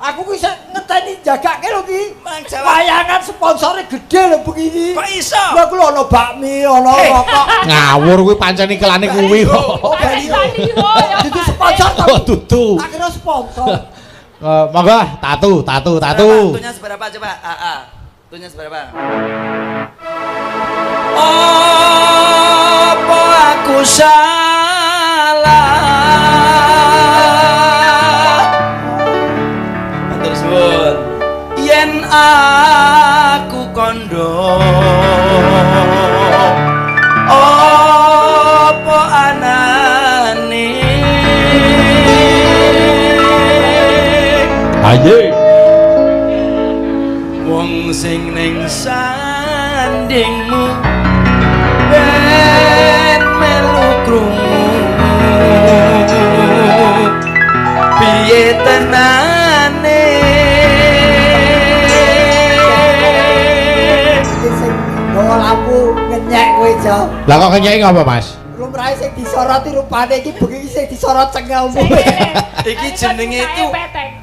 Aku ku iso ngenteni jagake lho ki. Mang Jawa. Wayangan sponsore gede lho begini. Kok iso? Lah ku ono bakmi, ono rokok. Ngawur kuwi pancen iklane kuwi kok. Oh, baliho. Baliho, ya, Itu Pak. sponsor Oh, tutu. Tak kira sponsor. Monggo tatu. Tunya seberapa coba? Tunya seberapa? Apa aku salah? Matur suwun. Yen aku kondo. Apa anane? Ayo. Wong sing ning sandingmu ben melu krungu piye tenane Sing nggawa lampu ngenyek kowe, Jo. Lah kok kenyek ngapa, Mas? Lumrahe sing disoroti rupane iki bengi sing disorot cengelmu. iki jenenge itu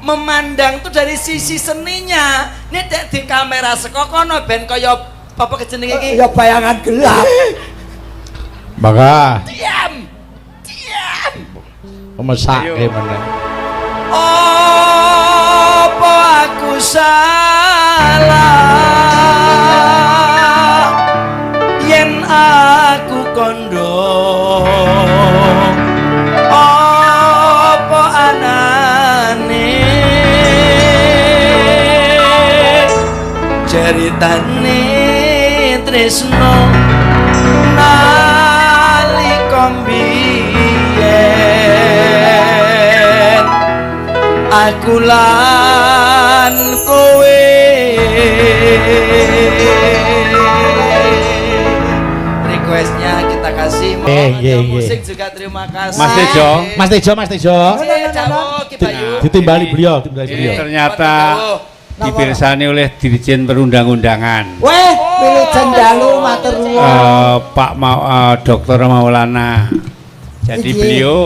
memandang tuh dari sisi seninya. Nek dek di kamera saka kono ben kaya apa jenenge iki? Ya bayangan gelap. Maka Diam. mesake meneh. Apa aku salah yen aku kondo apa anane ceritane tresno nalika mbiyen aku lan kowe requestnya kita kasih musik juga terima kasih Mas Tejo. Mas Tejo, Mas Tejo. Jauh, Ki Bayu. Ditimbali beliau, timbali Ini beliau. ternyata dipirsani oleh Dirjen Perundang-undangan. Weh, pilih jendalu matur nuwun. Pak Dr. Maulana. Jadi Iya. beliau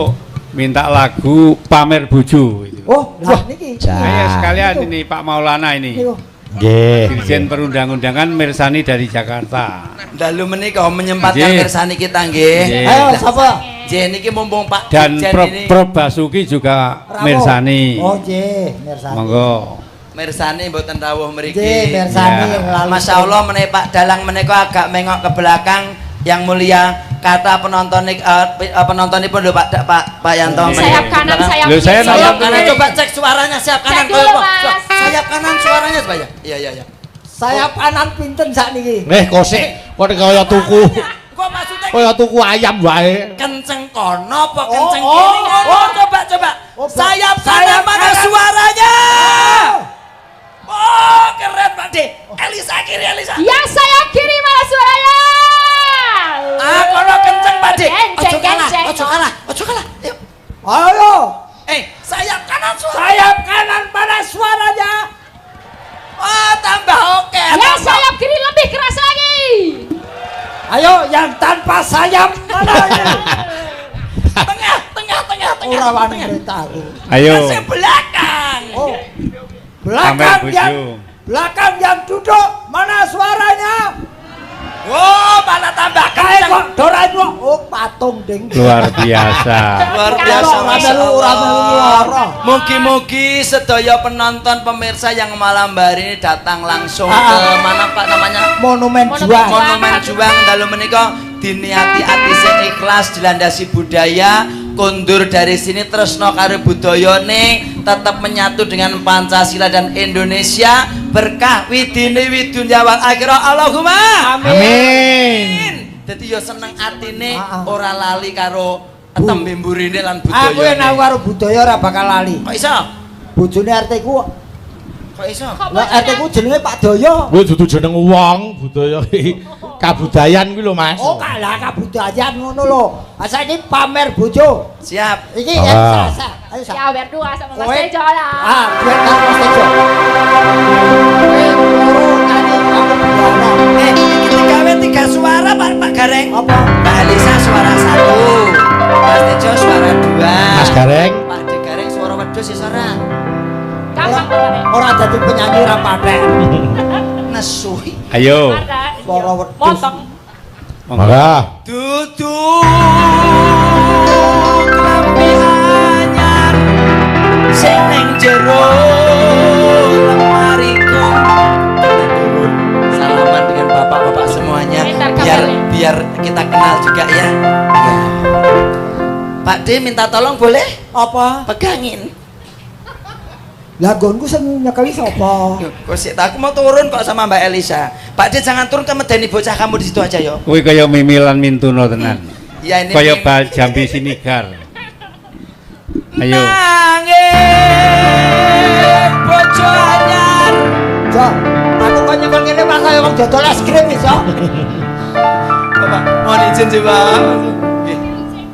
minta lagu Pamer Bojo. Oh, lah niki. Ayo sekalian ini Pak Maulana ini. Niku. Nggih. Dirjen Perundang-undangan mirsani dari Jakarta. Dalu menika menyempatkan Nggih. kersani kita nggih. Nggih. Ayo sapa? Jen niki mumpung Pak Dan Dirjen ini Prof Basuki juga Rawuh. mirsani. Oh, nggih, mirsani. Monggo. mirsani mboten rawuh mriki. Nggih, mirsani Ya. lalu. Masya Allah menaik Pak Dalang menika agak mengok ke belakang yang mulia kata penonton penontonipun lho Pak Yanto. Sayap kanan, sayap Loh, kiri. saya Sayap nonton kanan dulu. coba cek suaranya sayap kanan Cek dulu, Pak. Mas. Sayap kanan suaranya supaya. Iya. Sayap kanan pinten sakniki? Kosek, kok kaya tuku. Kok maksudnya Kaya tuku ayam wae. kenceng kono apa kenceng Oh, kiri? oh. Coba. Oh, Sayap sayap kanan mana kanan. suaranya? Oh, keren Pak De. Elisa kiri Elisa. Ya sayap kiri mana suaranya? Kono kenceng Pak De. Kenceng, kenceng. Ojo kalah. Yuk. Ayo. Sayap kanan suara. Sayap kanan mana suaranya? Tambah oke. Ya tambah. sayap kiri lebih keras lagi. Ayo yang tanpa sayap mana? Tengah. Ora wani perintah aku. Ayo. Masih belakang. Oh. Pamer Bojo. Belakang yang duduk mana suaranya? Oh, malah tambah Kae kenceng. kok Doraemon. Oh, patung ding. Luar biasa. Luar biasa Masya Ora Allah. Mugi-mugi sedaya penonton pemirsa yang malam hari ini datang langsung ke mana Pak namanya? Monumen Monumen Juang. Monumen Juang dalu menika diniati ati sing ikhlas dilandasi budaya kondur dari sini tresno karo budayane tetap menyatu dengan Pancasila dan Indonesia berkah widine widunya wal akhirah Allahumma Amin. dadi yo seneng atine Ah. ora lali karo tembe mburine lan Aku yen aku budayane karo budaya ora bakal lali. kok iso Bojone RT ku kok iso lah RT ku jenenge Pak Doyo. Kuwi dudu jeneng wong, budaya iki kabudayan kuwi lho, Mas. Oh, kalah kabudayan ngono lho. Saiki pamer bojo. siap Iki Ah. ya sasa. Ayo sa. Ya berdua sama Mas Kowe- Tejo lah. Biar karo Mas Tejo. Kowe loro nyanyi aku budaya. iki digawe 3 suara Pak Gareng Apa? Mbak Elisa suara 1 Mas Tejo suara 2 Mas Gareng. Pak De Gareng suara wedhus ya suara Gampang banget. Ora dadi penyanyi ra patek. nesuhi Ayo. Suara wedhus. Motong. Maka duduk lampi anyar sing ning jero lemariku kita turun salaman dengan bapak-bapak semuanya Bentar, biar kabarnya. biar kita kenal juga ya Pak D minta tolong boleh Apa? pegangin Lah gonku sing nyekeli sapa? kok sih aku mau turun kok sama Mbak Elisa Pak D jangan turun ke medeni bocah kamu di situ aja yo Kuwi kaya mimilan mintuno tenan. ya ini Kaya Jambi Sinigar. Ayo. Nanging bojo anyar. Jo, aku kok nyekel kene pas kaya wong dodol es krim iso. Bapak, mohon izin sih, Pak. Nggih.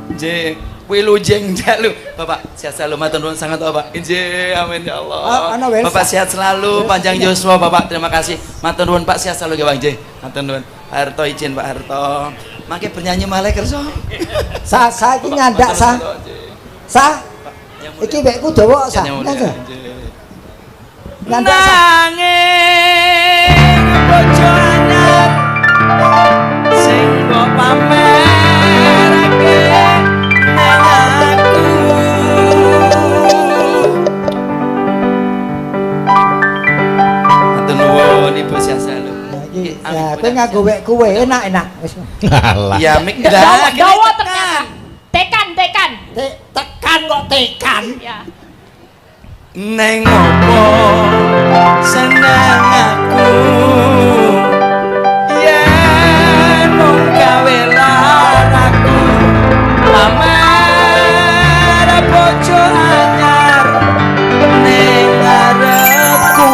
Nggih, wilujeng dalu. Bapak, sehat selalu matur nuwun sangat, Bapak. Nggih, amin ya Allah. Bapak sehat selalu, panjang yuswa, Bapak. Terima kasih. Matur nuwun, Pak, sehat selalu, Bapak. Nggih. Matur nuwun. Pak Harto izin, Pak Harto. Mangke bernyanyi malih kersa. Sa iki nyandak sa. Sa. Iki mbekku dawa sa. Nyandak sa. Nanging bojo anyar sing mbok pamerake nang aku. Matur nuwun Ibu sehat selalu. Ya, kowe nganggo wekku wae enak-enak wis. Alah. Ya mik Dawa tekan. Tekan. Tekan kok tekan. Ya. neng opo seneng aku yen mung gawe laraku pamer bojo anyar ning ngarepku.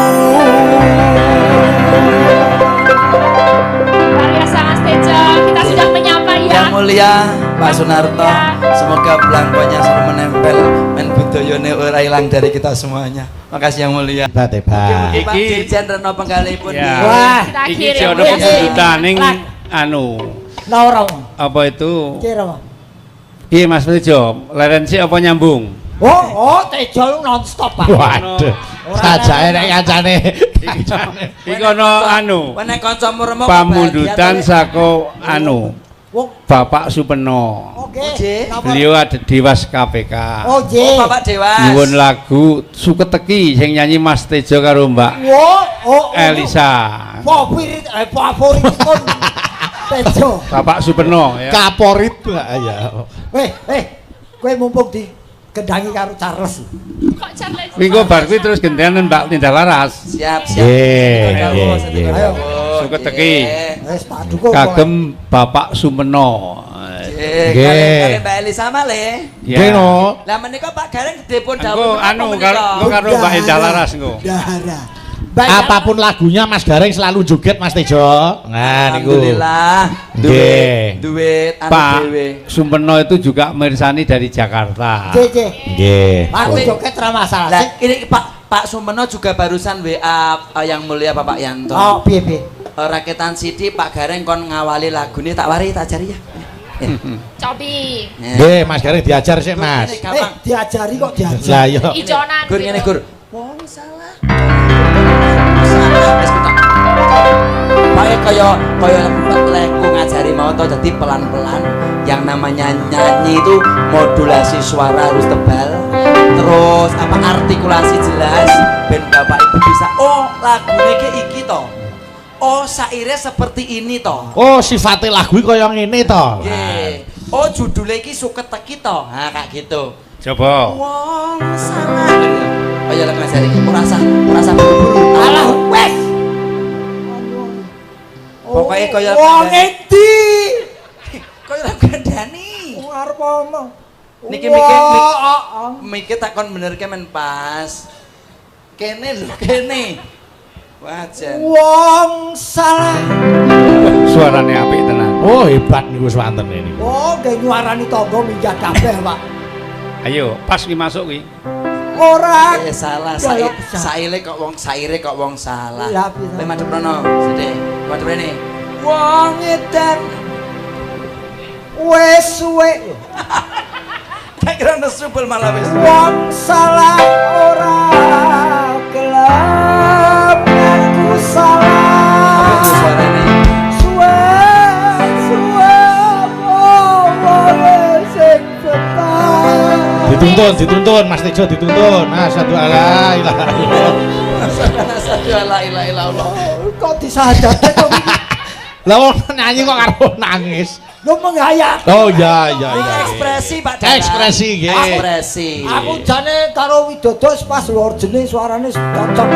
Karya Sang Asteja, kita sudah menyapa ya. Yang mulia Pak Sunarto, Ya. semoga belangkonya selalu menempel men budayane ora ilang dari kita semuanya. Makasih yang mulia. Hebat. Pak Dirjen Reno Penggalipun. Ya. Wah, Iki Terakhir, jono ya. pembudaning anu Naura. apa itu? Kira. Piye Mas Tejo? Leren sik apa nyambung? Oh, Tejo non stop, Pak. Waduh. Sajake nek kancane. Iki ono anu Wenek kancamu remuk pamundutan saka anu Wong, Bapak Supeno. oke. Oke. Napa? Beliau ada Dewas KPK. Oh, je. Bapak Dewas. Nyuwun lagu Suketeki sing nyanyi Mas Tejo karo Mbak Oh. Elisa. Favoritipun Tejo. Bapak Supeno ya. Kaporit ya. Kowe mumpung di gendangi karo Charles. Kok Charles? Minggu bar kuwi terus gentenan Mbak Tindak Laras. Siap. Nggih. Ayo. Suketeki. Wis tak dukung. Kagem Bapak Sumeno. Kalian Mbak Elisa malih. Nggih no. Lah menika Pak Gareng dipun Engko dawuh anu karo Mbak Indah Laras engko. Dahara. Apapun lagunya Mas Gareng selalu joget Mas Tejo. Nah niku. Alhamdulillah. Nggih. Duit anu Pak dhewe. Sumeno itu juga mirsani dari Jakarta. Je. Nggih. Aku joget ra masalah. Lah ini Pak Sumeno juga barusan WA yang mulia Bapak Yanto. Oh, piye? Raketan Sidi Pak Gareng kon ngawali lagune tak wari tak ajari ya. Cobi. Nggih, Mas Gareng diajar sik, Mas. Diajari kok diajar. Lah yo. Ijonan. Gur ngene gitu. Gur. Wong salah. Wis ketok. Pakai kaya leku ngajari mau to jadi pelan-pelan. Yang namanya nyanyi itu modulasi suara harus tebal. Terus apa artikulasi jelas ben Bapak Ibu bisa oh lagune iki to. Oh saire seperti ini toh. Oh, sifatnya lagu kaya ngene to. Nggih. Oh judulnya iki Suketeki to. Nah kayak gitu. Coba. Wong salah. Oh ya lek ngajari merasa buru-buru. Alah, wes. Pokoknya kaya wong endi? Kaya lagu kandhani. Wong arep omong. Niki mikir tak kon benerke men pas. Kene lho, kene. Wajan. Wong salah. Suarane apik tenan. Oh, hebat niku swanten ini. Oh, nggih nyuarani tangga minggah kabeh, Pak. Ayo, pas ki masuk ki. Ora Salah saire kok wong salah. Iya, bisa. Kowe madhep rono, sithik. Madhep rene. Wong edan wes suwe. tak kira nesubul malah wis. Wong salah ora gelap aku salah. Apa itu suarane? Suwe sing betah. Dituntun Mas Tejo dituntun. Nah, satu ala ilaha illallah. Satu la ilaha illallah. Kok disahadate kok Lah wong nyanyi kok karo nangis. lu menghayat. Oh ya. Ini ekspresi Pak Dara. Ekspresi nggih. Ekspresi. Aku jane karo Widodo pas luar jeneng suarane cocok.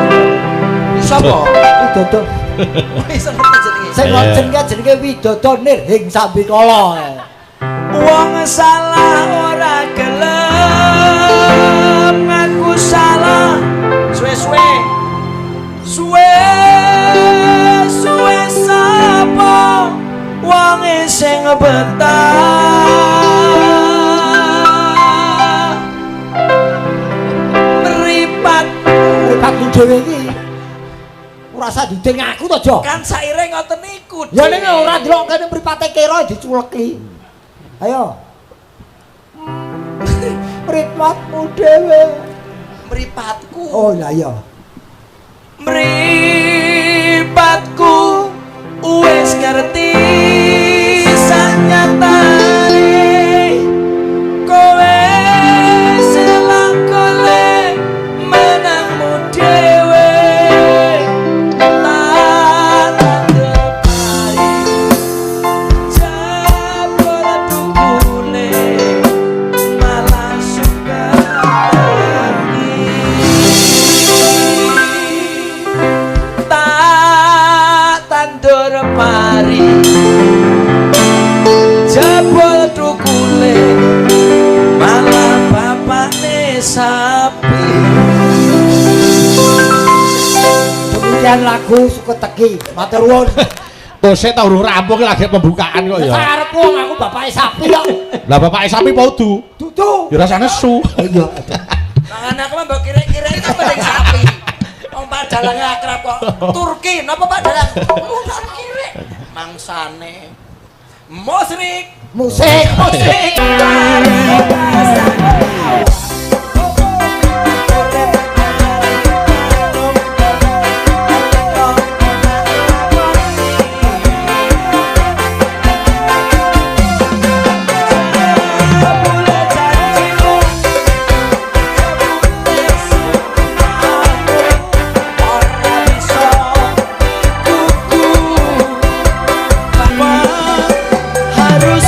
Sapa? Widodo. Wis ngerti jenenge. Sing Iya. jenenge Widodo Nirhing Sambikala. Wong salah ora gelem betah Ripatmu dhewe iki ora usah duding aku to, Jo. kan saire ngoten niku Ya ning ora ndelok kene mripate kira diculeki. Ayo. Ripatmu dhewe. mripatku Oh lah iya. mripatku wis ngerti sanyatane kowe selangkole menangmu dhewe tak tepari jabol dukune malah suka tak tandur pari jebol dukule malah bapakne sapi. Demikian lagu Suketegi. Matur nuwun. Kose ta urung rampung lagi pembukaan kok ya. Karep wong aku bapake sapi kok. Lah bapake sapi mau du. Dudu. Ya rasane su. Oh iya. Mangan aku mbok kira-kira itu mending sapi. Wong padalange akrab kok. Turki napa padalang? Kira mangsane. Musrik, Musik. musrik. Harus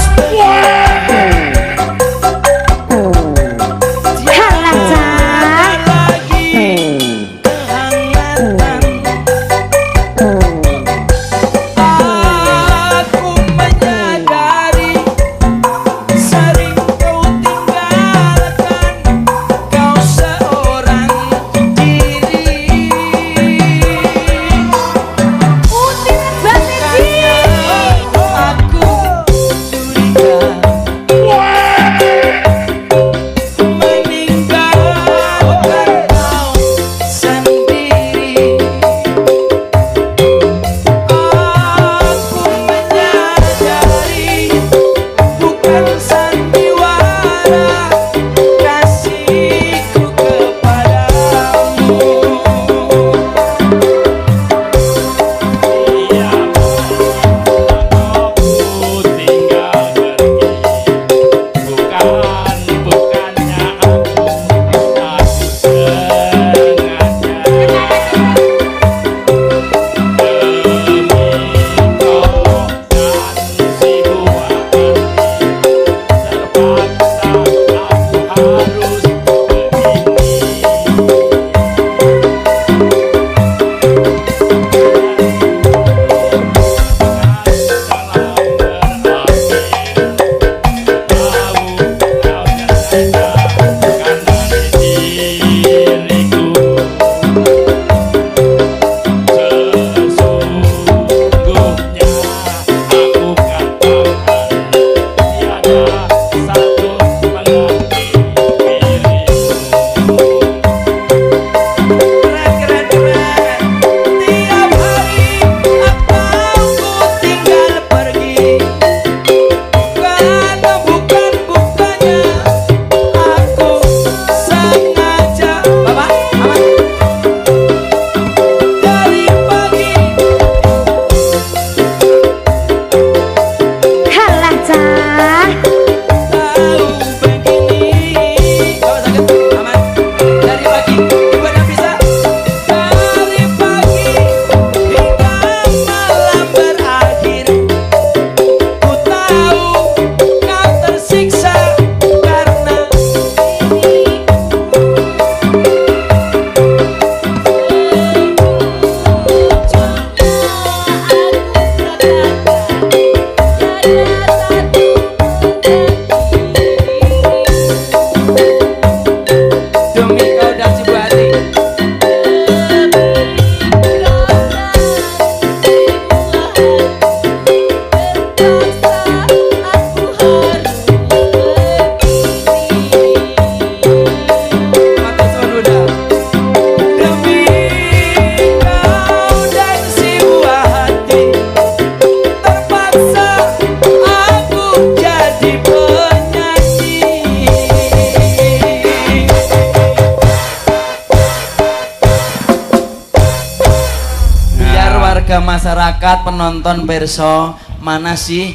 warga masyarakat penonton perso, mana sih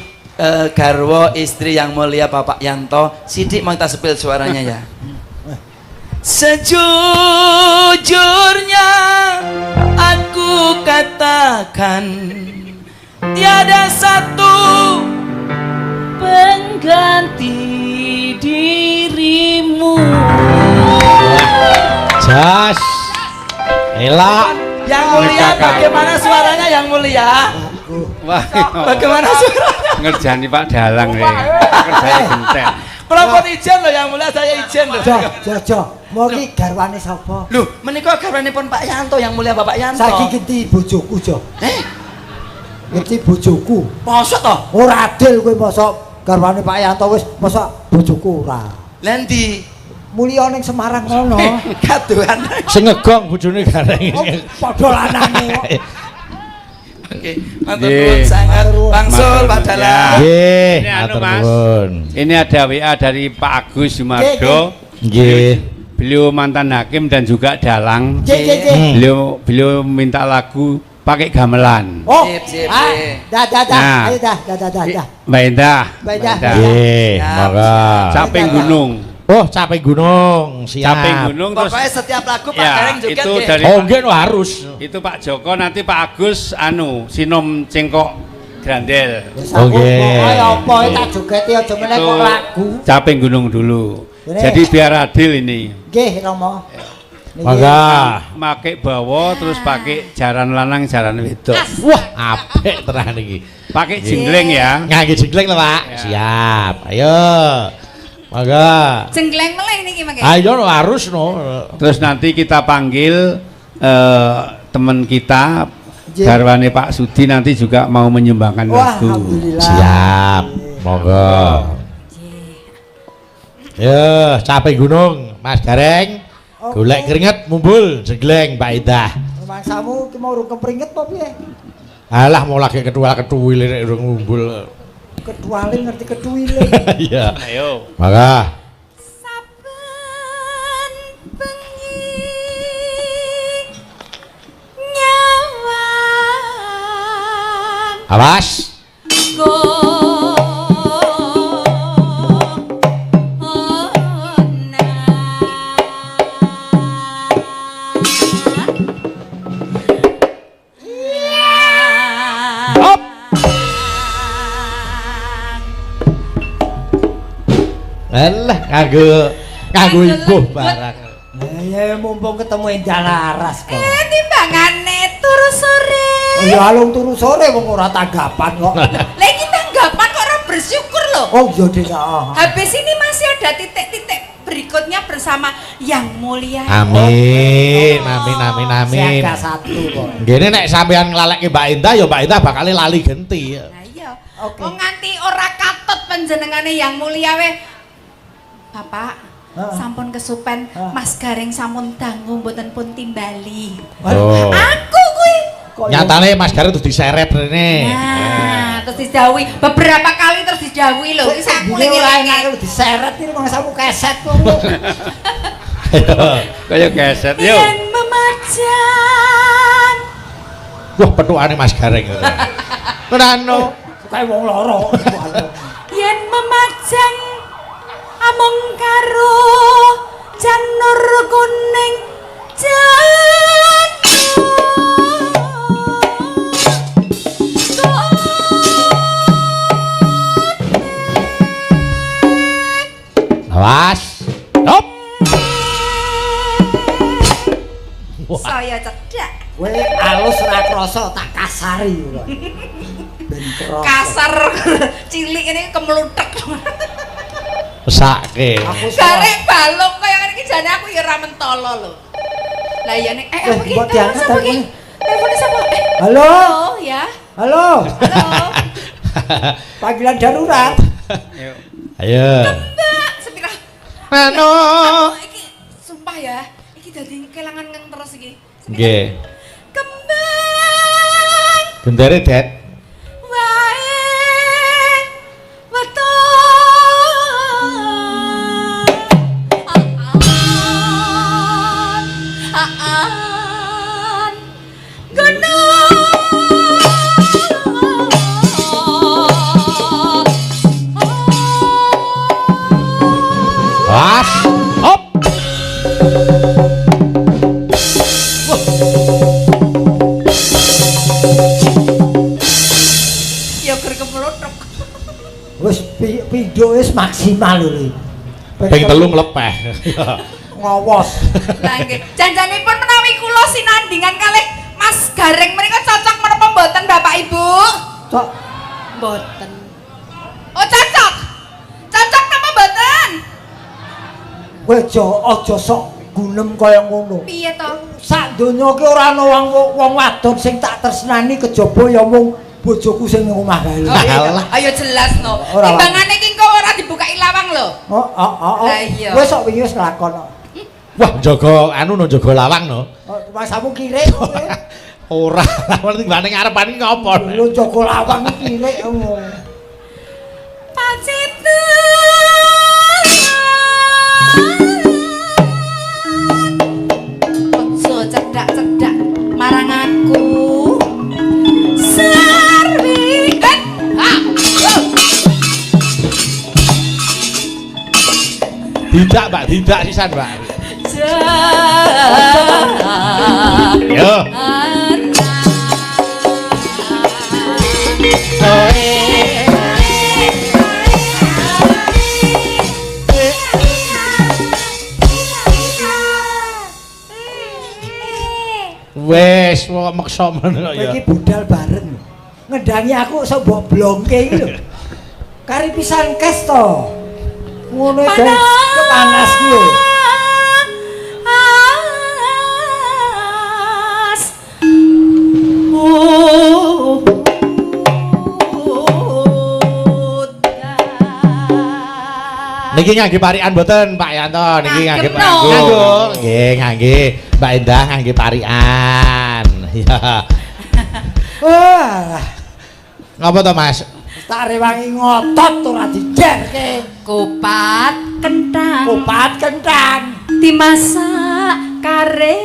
garwo istri yang mulia Bapak Yanto? Sidik mau kita sepil suaranya ya. Sejujurnya aku katakan tiada satu pengganti dirimu. Jas. Elak. Yang mulia bagaimana suaranya yang mulia? Wah, Bagaimana suaranya? ngerjani Pak Dalang nih. Kerjanya genten. Pelopor ijen loh yang mulia, saya ijen loh. Jo, mau ki garwane sapa? Loh, menika garwanipun Pak Yanto yang mulia Bapak Yanto. Saiki ganti bojoku, Jo. Ganti bojoku. Mosok toh? Ora adil kowe mosok garwane Pak Yanto wis mosok bojoku ora. Lendi Mulya ning Semarang ngono. kaduan. Sing ngegong bojone gareng. Oh, padha lanane kok. Oke, matur nuwun sangat Bang Sul Pak Dalang. Nggih, Ini anu, matur Mas. nuwun. Ini ada WA dari Pak Agus Sumardo. Nggih. Beliau mantan hakim dan juga dalang. Nggih. Beliau minta lagu pakai gamelan. Oh, Sip. dah. Nah. Ayo dah. Mbak Indah. Mbak Indah. Nggih, Siap. monggo. Caping Gunung. Oh, capek gunung, siap. Caping Gunung terus Pokoknya setiap lagu Pak ya, Gareng juga itu nggih. dari Oh, nggih no, harus. itu Pak Joko, nanti Pak Agus sinom cengkok grandel. Oke. Ayo apa tak jogeti aja meneh kok lagu. Caping Gunung dulu. Ini. Jadi biar adil ini. Nggih, Romo. Monggo. Pakai bawa terus pakai jaran lanang jaran wedok. Wah, apik tenan iki. Pakai jingleng ya. Ngangge jengleng lho, Pak. Ya. Siap. Ayo. Monggo. Jenggleng meleh niki mangke. Ayo no, harus no. Terus nanti kita panggil teman kita Nggih. garwane Pak Sudi nanti juga mau menyumbangkan Wah, lagu. alhamdulillah. Siap. Monggo. Yo, capek gunung, Mas Gareng. Oke. Golek keringet mumbul jegleng Mbak Indah. Mangsamu ki mau urung kepringet apa piye? Alah mau lagi ketua-ketuwi nek urung mumbul. Keduale ngerti keduwile. Iya. Ayo. Maka Saben bengi nyawang awas. Hop. Alah kanggo ibuh barang. Ya mumpung ketemu Endah Laras kok. Timbangane turu sore. Oh ya alung turu sore wong ora tanggapan kok. Lah iki tanggapan kok ora bersyukur loh. Oh iya Dek. Oh. Habis ini masih ada titik-titik berikutnya bersama Yang Mulia. Amin, amin. Siaga satu kok. Gini nek sampean nglalekke Mbak Indah ya Mbak Indah bakal lali genti. Lah iya. Oke. Wong nganti ora katut panjenengane Yang Mulia we. Bapak, sampun kesupen Mas Gareng sampun dangu mboten pun timbali. Oh. Aku kuwi. Nyatane Mas Gareng terus diseret rene. Nah, terus dijauhi beberapa kali terus dijauhi lho. Iki sak Ini kuling ora enak lu diseret iki mangsamu keset kok. Kayak keset yuk. Yen memacan. Wah, petukane Mas Gareng. Tenan no. Kayak wong loro. Yen memajang amung karo janur kuning Awas. Hop. saya cedak Kowe alus ra krasa tak kasari kok. Ben krasa. kasar cilik ini kemlutek Pesake. Aku garek balung kaya ngene iki jane aku ya ora mentolo lho lah iya nek apa iki mbok diangkat sapa iki teleponnya. teleponnya sapa Halo. halo ya Halo. halo Panggilan darurat. Yuk. Ayo. mbak sepira Anu. iki sumpah ya iki dadi kelangan ngeng terus iki Nggih. kembang Gendere, Det. wae weton gunung nduk wis maksimal lho. Ping 3 nglepeh. Ngowos. Lah nggih. Janjanipun menawi kula sinandingan kalih Mas Gareng menika cocok menapa mboten Bapak Ibu? Cok. Mboten. Oh cocok. Cocok napa mboten? Kowe aja sok gunem kaya ngono. Piye to? Sak donya ki ora ana wong wadon sing tak tresnani kejaba ya mung bojoku sing ning omah kae. Oh, iya. Ayo jelas no. Ora, Timbangane iki kok ora dibukai lawang lho. Oh. Lah iya. Wis sok wingi wis nglakon kok. Wah, jaga anu no jaga lawang no. Masamu kirik. Ora, lawang timbane ngarepan iki ngopo? Lu jaga lawang iki kirik. Pacitu. Ojo cedak-cedak marang aku. Sarwi. Tidak, Mbak, tidak sisan, Mbak. Yo. Wes, kok maksa men ya. Iki budal bareng. Ngendangi aku sok mbok blongke iki lho. Kari pisan kes to. Ngono guys, kepanas ki lho. Niki ngangge parikan mboten Pak Yanto, niki ngangge Ngangge parikan. no. Nggih, ngangge Mbak Endah ngangge parikan. Ya. Wah, Ngapa to, Mas? tak rewangi ngotot ora dijerke. Kupat kentang. Kupat kentang. Dimasak kare.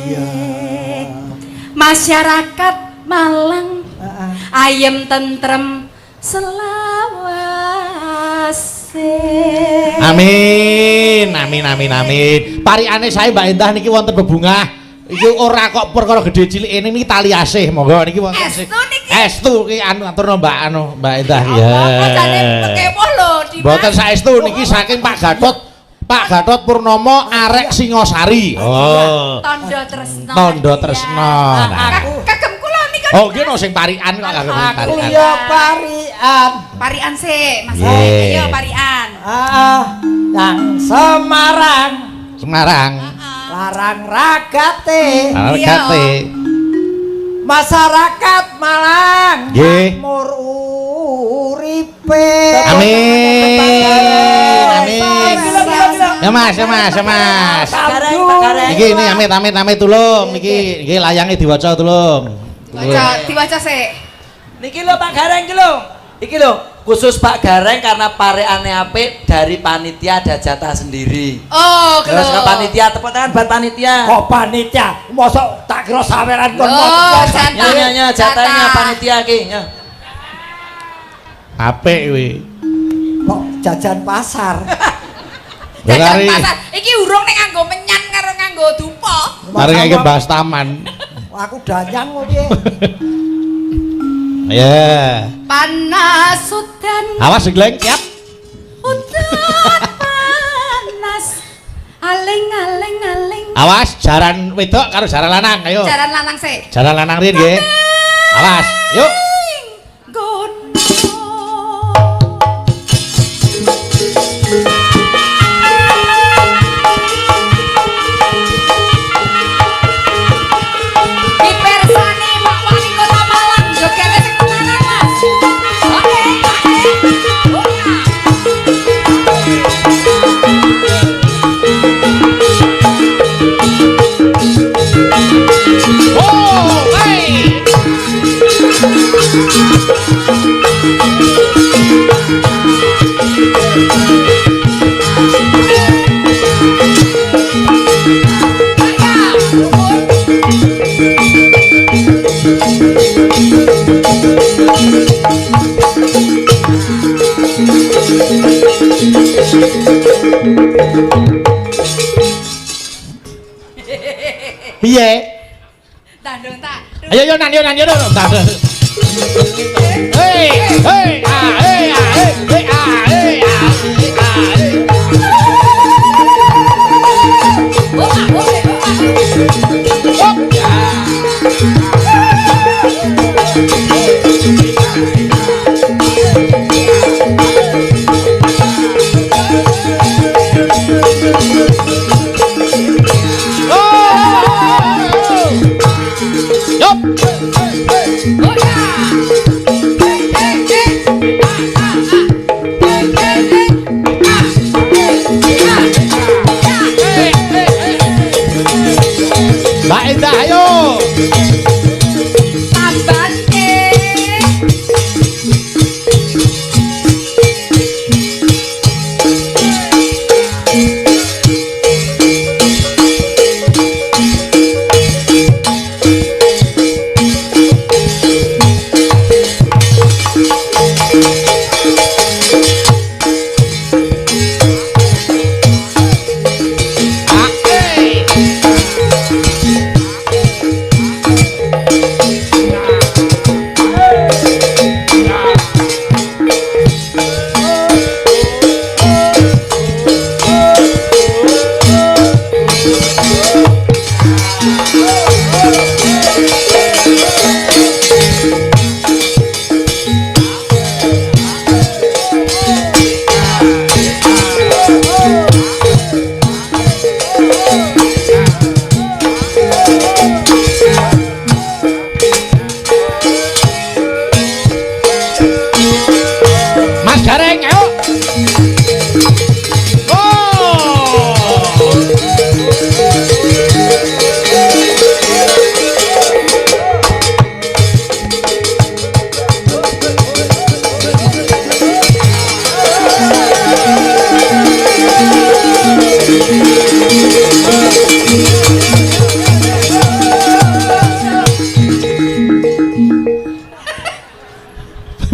Iya. Masyarakat Malang Heeh. ayem tentrem selawase. Amin, amin. Parikane sae Mbak Endah niki wonten bebungah. Iki ora kok perkara gedhe cilik ini niki tali asih. Monggo niki wonten Estu niki. Estu ki anu aturno Mbak Endah ya. Apa jane kekepoh lho di. Mboten saestu niki saking Pak Gatot. Pak Gatot Purnomo arek Singosari. Oh. Tondo tresno. Tondo tresno. Nah. Kagem kula niku. Oh, ki no sing parikan kok kagem Aku parikan. ya parian. Parian sih, Mas. Ye. Ayo parian. Yang Semarang Semarang. larang ragate. Argate. Masyarakat Malang Nggih. makmur uripe. Amin. Amin. Ya Mas. Gareng. Niki ini amit tulung niki layange diwaca tulung. Diwaca sih. Niki lho Pak Gareng iki lho. Iki lho, khusus Pak Gareng karena pareane apik dari panitia ada jatah sendiri. Oh, Terus ke panitia, tepuk tangan buat panitia. Kok panitia? Mosok tak kira saweran kon. Oh, jatah. Nya jatahnya panitia ki. Nya. Apik kuwi. Kok jajan pasar. Jajan Lari. pasar. Iki urung nek nganggo menyan karo nganggo dupa. Mari ngeke bahas taman. Aku danyang kok piye. Ya. Panas udan. Awas Gleng, siap. Udan panas. Aling. Awas jaran wedok karo jaran lanang, ayo. Jaran lanang sih. Jaran lanang riyen nggih. Awas, yuk. Gono. Dipersani Pak Wali Kota Malang jogene sing tenanan Mas. Oke. Oh ya. Oh, hey. Piye? Tandung tak. Ayo nan. Hei, ah, hey.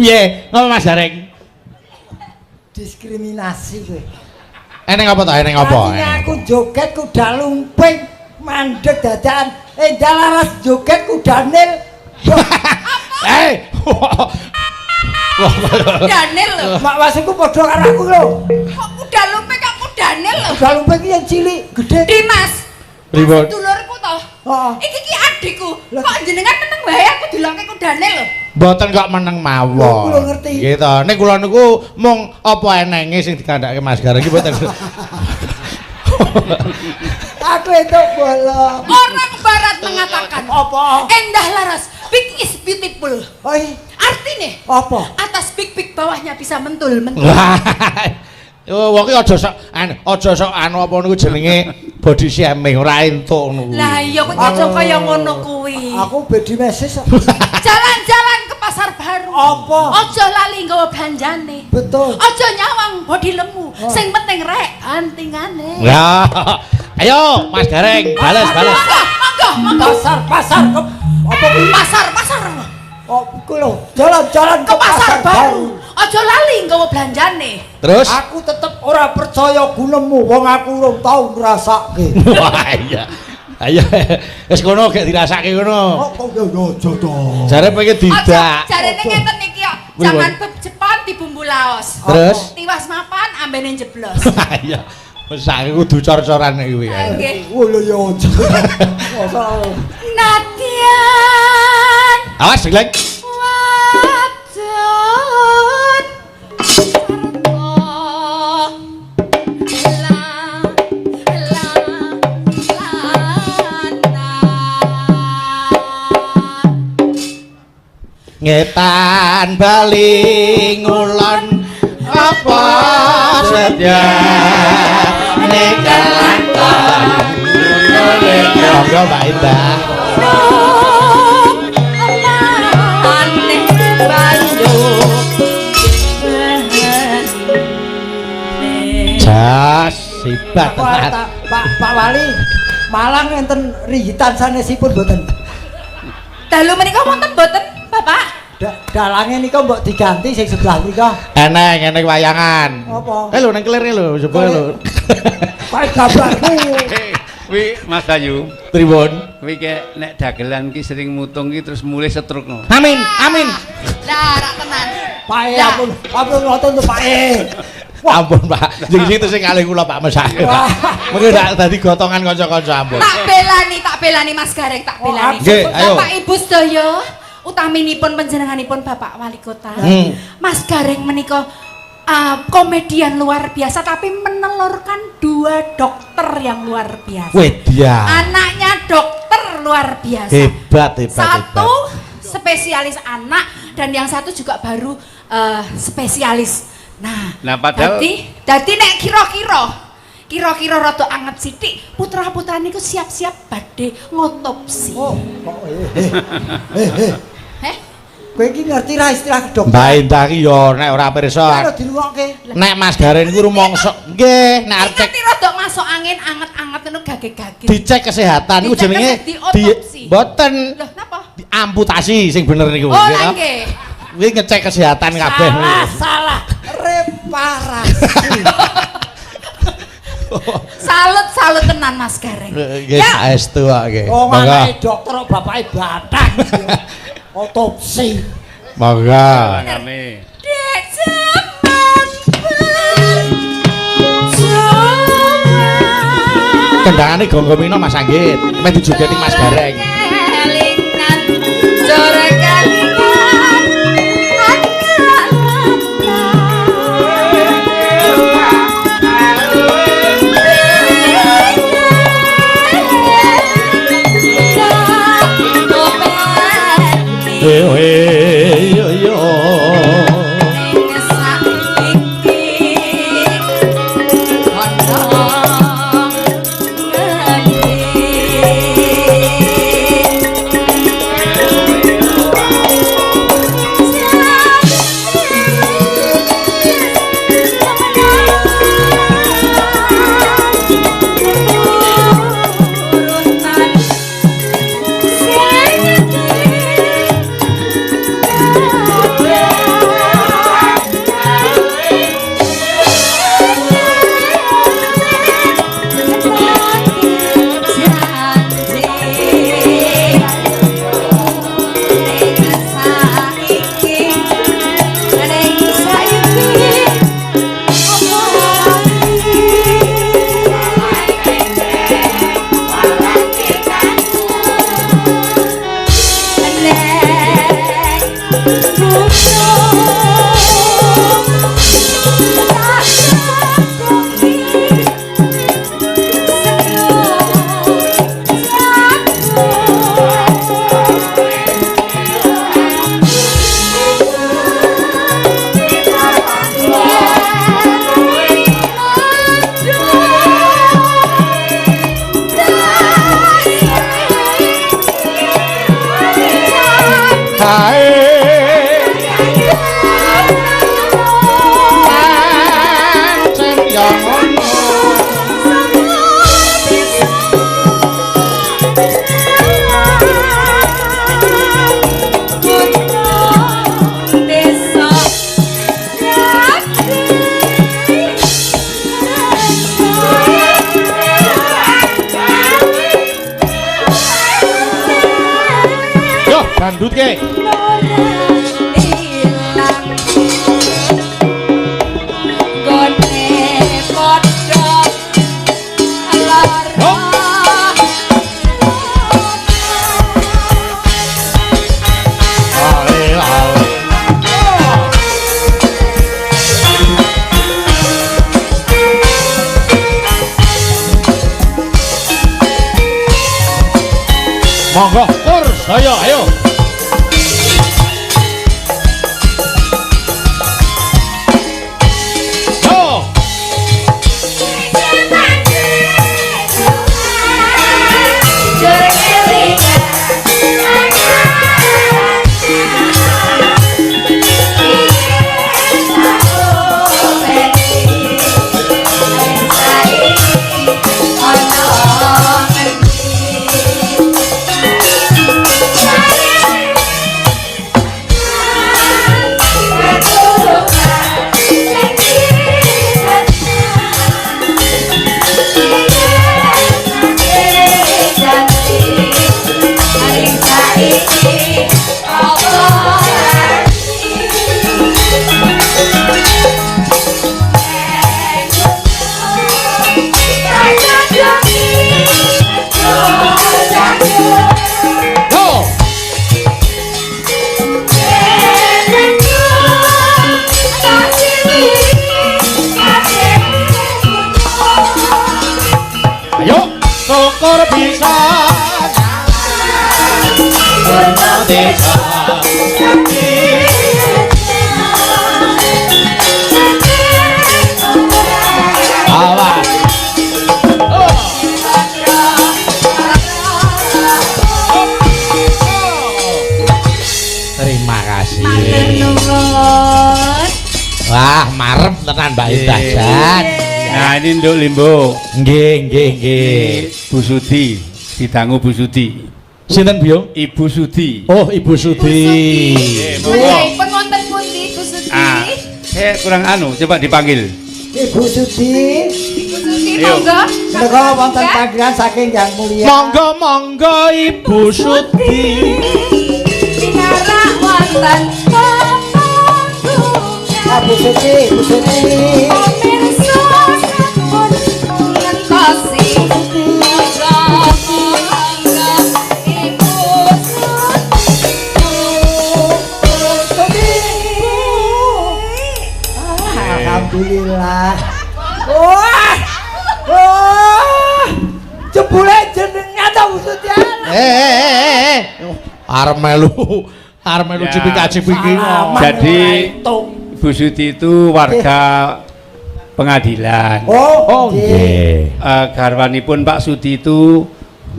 Piye? Ngapa Mas Gareng? Diskriminasi kowe. Eneng apa to? Eneng apa? Artinya aku joget kuda lumping, mandeg dadakan. Dalaras joget kuda nil. Daniel lho. Mak wasku padha karo aku lho. Kok kuda lumping kok Daniel lho. Kuda lumping iki yang cilik, gede. Dimas. Pripun? Dulurku to. Heeh. Iki ki adikku. Kok jenengan meneng wae aku dilongke ku Daniel lho. Mboten kok meneng Lho, mawon. kula ngerti. Gitu. Nek kula niku mung apa enenge sing dikandhake Mas Gareng iki mboten. Aku itu bolong. Orang barat mengatakan Apa? endah laras, big is beautiful. Oi, Artinya apa? atas big bawahnya bisa mentul-mentul. Yo wong iki aja sok anu apa niku jenenge body shaming ora entuk ngono. Lah iya kok aja kaya ngono kuwi. Aku bedi meses. Jalan-jalan ke pasar baru. Apa? Aja lali nggawa belanjane. Betul. Aja nyawang bodi lemu. Sing penting rek antingane. Ya. Ayo Mas Gareng, bales. Monggo. Pasar ke apa kuwi? Pasar. Oh, iku lho. Jalan-jalan Ke pasar baru. Aja lali nggawa belanjane. Terus? Aku tetep ora percaya gunemu wong aku urung tau ngrasake. Wah iya. Ayo wis kono gek dirasake kono. Kok yo aja to. Jare pengen tidak. Jarene ngeten iki kok. Wih, Jangan Jepang di bumbu Laos. Terus? Tiwas mapan ambene jeblos. Iya. Wis sak kudu cor-coran iki ya. Nggih. Oh lho yo aja. Nadian Awas Glek. wadon Ngetan bali ngulon apa setia nikalan monggo Mbak Indah. aneh Bandung Jas sibat tenan. Pak Wali, Malang enten rigitan sanesipun mboten. dalu menika wonten boten Bapak? Dalange nika mbok diganti sing sebelah mrika. Eneng wayangan. Apa? Lho nang kelirne lho, coba lho. Pak gambarku. Wi Mas Ayu, Tribun. wi kek nek dagelan ki sering mutung ki terus mulai setrukno. Amin. Lah rak tenan. Pak ampun ngoten to Pak. Ampun Pak, sing situ sing kalih kula Pak Mesake Pak. Mengko dak dadi gotongan kanca-kanca ampun. Tak belani Mas Gareng, tak belani. Nggih, ayo. Bapak Ibu sedaya, utaminipun panjenenganipun Bapak Wali Kota. Mas Gareng menika komedian luar biasa tapi menelurkan 2 dokter yang luar biasa. Wedya. Anaknya dokter luar biasa. Hebat. Satu spesialis anak dan yang satu juga baru spesialis. Nah, padahal dadi nek kira-kira rada anget sithik, putra-putrane iku siap-siap badhe ngotopsi. Oh, Heh? kowe iki ngerti ra istilah dokter? Mbak Indah ki yo nek ora pirsa. Ora dirungokke. Nek Mas Gareng iku rumangsa nggih, nek arep Ngerti rada masuk angin anget-anget ngono gage-gage. dicek kesehatan niku Dicek jenenge diotopsi. mboten Loh, napa? amputasi sing bener niku. Oh, nggih toh? nggih. Kuwi ngecek kesehatan kabeh. Salah. Reparasi. Salut tenan Mas Gareng. Nggih saestu kok nggih. Oh, Monggo. anake dokter kok bapake batang. Otopsi. Monggo. Langane. Dek zaman Kendangane Gonggo Mino Mas Anggit. Mek dijogeti Mas Gareng. kelingan jore kelingan Yo yo yo. kaya ngono. Yo, bandut ke. Monggo, Pur, saya, ayo. Yo. Syukur bisa desa awas terima kasih. Wah, marem tenan Mbak Dahsyat. Nah, ini Nduk Limbo. Nggih, nggih, nggih. Bu Sudi, didangu Bu Sudi. Sinten, Biung? Ibu Sudi. Oh, Ibu Sudi. Pun wonten pundi Ibu Sudi? Saya kurang coba dipanggil. Ibu Sudi. Ibu Sudi, Ayo. monggo. Menika wonten panggilan saking Yang Mulia. Monggo, monggo Ibu Sudi. Pinarak wonten pamanggungan. Bu Sudi, Bu Sudi. Pemirsa sampun ngentosi. Monggo, monggo Ibu Sudi. Alhamdulillah. Wah. Wah. Jebule jenengan ta Bu Sudi. Arep melu Ya. cipika-cipiki. Jadi Bu Sudi itu warga pengadilan. Oh, nggih. Garwanipun Pak Sudi itu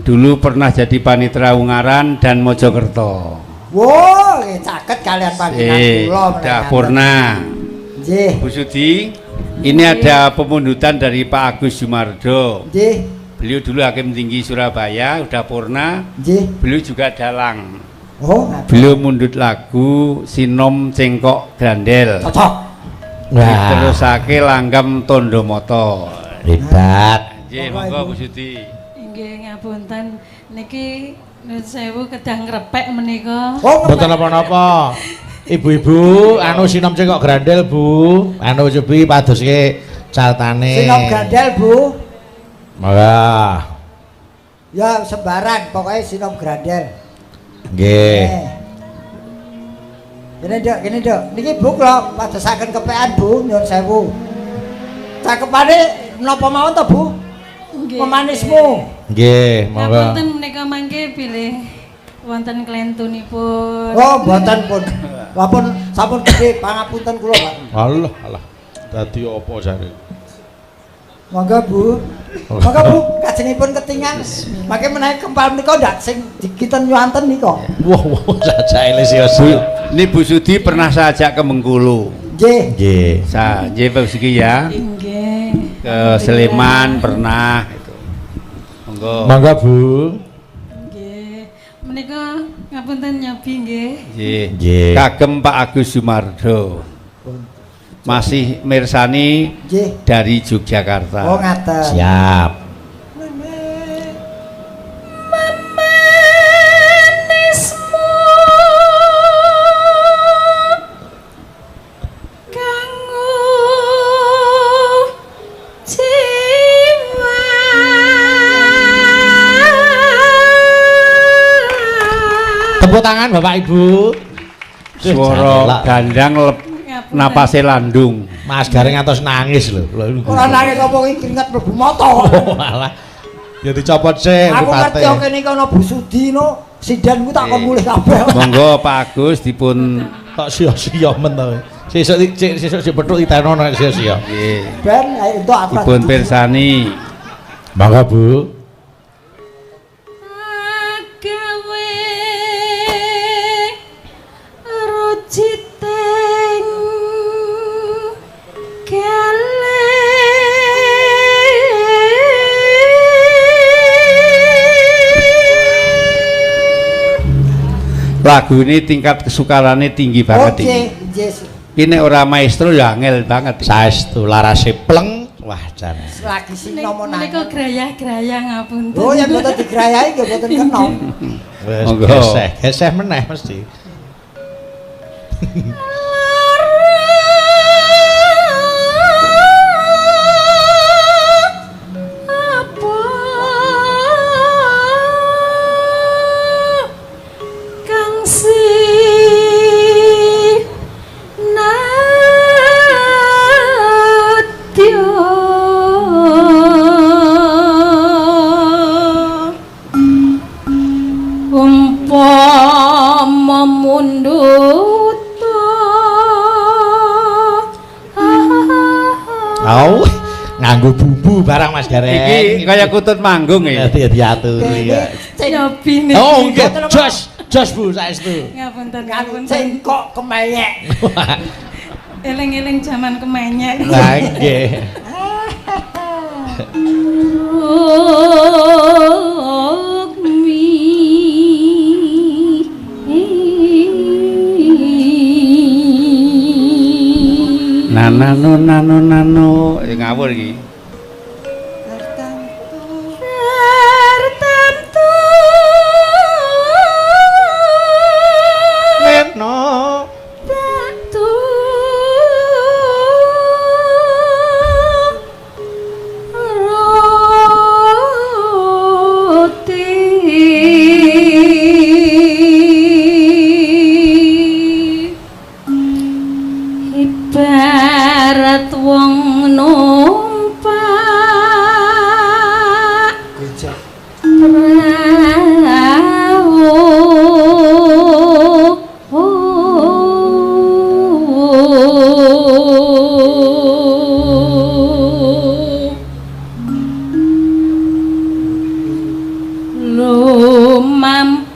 dulu pernah jadi panitera Ungaran dan Mojokerto. Wow, caket kalian panggilan kula. Udah purna. Nggih. Bu Sudi, ini ada pemundutan dari Pak Agus Jumardo. Nggih. Beliau dulu Hakim Tinggi Surabaya, udah purna. Nggih. Beliau juga dalang. Oh, Beliau mundut lagu Sinom Cengkok Grandel. cocok. Wah, Terusake Langgam Tondomoto. hebat. Nggih, monggo Bu Sudi. Nggih ngapunten niki nuwun sewu kedah ngrepek menika. Oh, Mboten napa-napa. Ibu-ibu, sinom cengkok grandel, Bu. Cobi padoske cartane. Sinom grandel, Bu. Wah. Ya sembarang, pokoknya sinom grandel. Nggih. Gini dok. Niki Bu kula padosaken kepean Bu, nyuwun sewu. Cakepane menapa mawon to Bu? Nggih. Pemanismu. Nggih, monggo. Ngapunten menika mangke bilih wonten klentunipun. Oh, mboten pun. Wapun sampun gede pangapunten kula, Pak. Allah. Dadi apa jare? Monggo Bu. Monggo Bu, kajengipun ketingan. Mangke menawi kempal menika ndak sing dikinten nyuwanten nika. Wah, sajake lesios. Ini Bu Sudi pernah saya ajak ke Bengkulu. Nggih. Nggih. Nggih Bu Sudi ya. Nggih. ke Sleman pernah itu. Monggo. Monggo Bu. Nggih. Menika ngapunten nyobi nggih. Nggih. Kagem Pak Agus Sumardo. Masih mirsani dari Yogyakarta. Oh ngaten. Siap. Tepuk tangan Bapak Ibu. Suara gandang napase landung. Mas Gareng atos nangis lho. Ora nangis apa iki keringet mlebu mata. Oh, alah. Ya dicopot sih Aku ngerti kene iki ana Bu Sudi no. Sidanku tak kon mulih kabeh. Monggo Pak Agus dipun tok sia-sia men to. Sesuk dipethuk ditenono nek sia-sia. nggih. Ben ayo entuk apa. Dipun pirsani. Monggo Bu. Lagu ini tingkat kesukarannya tinggi banget ini. Ini ora maestro ya angel banget. Saestu larase pleng. Wah, jan. Lagi sing nomo nang. Menika grayah-grayah ngapunten. Oh, ya mboten digrayahi nggih mboten kena. Wes Monggo. geseh meneh mesti. Au, nganggo bumbu barang Mas Gareng. Iki kaya kutut manggung ya. Diaturi ya. Nyobi niki. Oh, nggih. Jos Bu saestu. Ngapunten Kan ngapunten. sing kok kemeyek. Eling-eling zaman kemenyek. Lah nggih. Nano ngawur iki. Leno ibarat wong numpak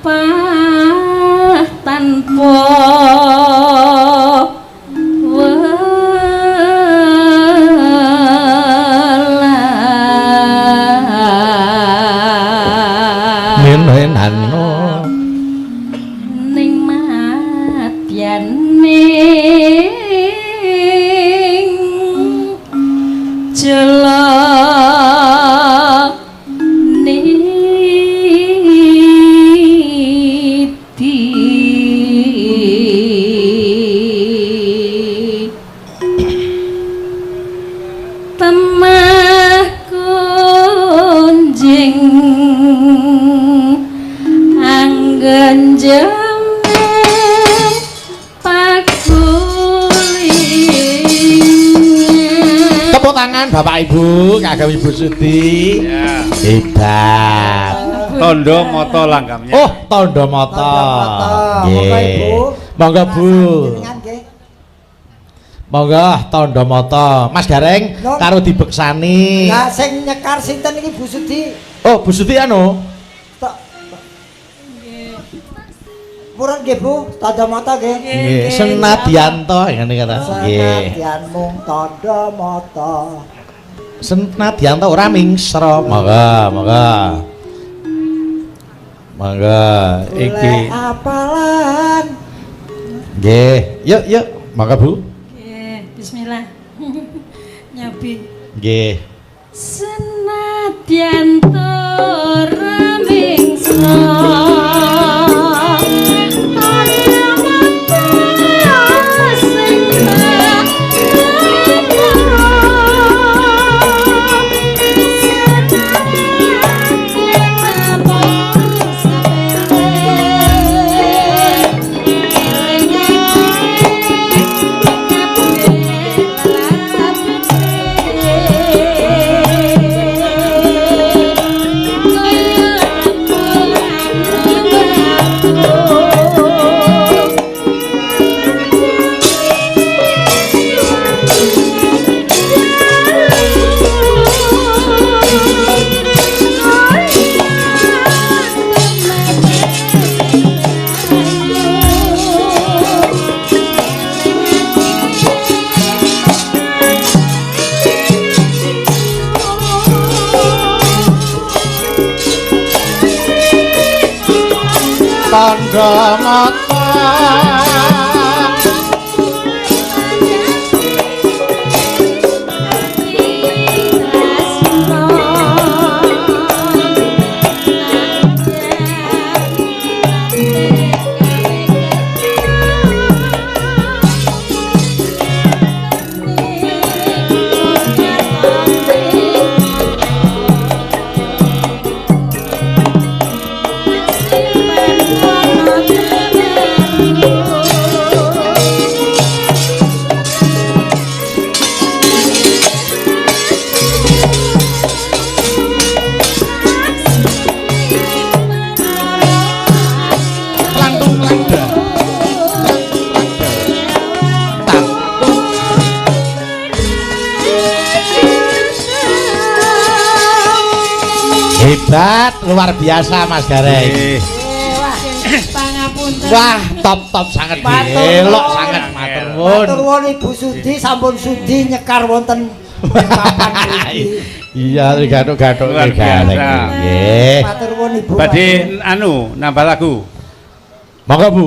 lumampah tanpa menenano ning matyaning jela niti temah kunjing anggen jemeng pakuling. tepuk tangan Bapak Ibu kagem Ibu Sudi. Ya. Hebat. Tondo moto langgamnya. Oh, tondo moto. Monggo Ibu. Monggo Bu. Jenengan nggih. Monggo tondo moto. Mas Gareng Nun. karo dibeksani. Lah sing nyekar sinten iki Bu Sudi? Oh, Bu Sudi anu. Tok. Purun nggih Bu, tanda mata nggih. Senadyan ta ora mingsra. Monggo. Iki. Apalan. Nggih, yuk. Monggo Bu. Nggih, bismillah. Nyabi. Nggih. Senadyan ora mingsra Tandha mata hebat, luar biasa Mas Gareng. Pangapunten. Wah, top sangat elok sangat matur nuwun. Matur nuwun Ibu Sudi sampun sudi nyekar wonten papan iki. Iya, gathuk-gathuk Luar Gareng. biasa. Nggih. Matur nuwun Ibu. Badhe nambah lagu. Monggo Bu.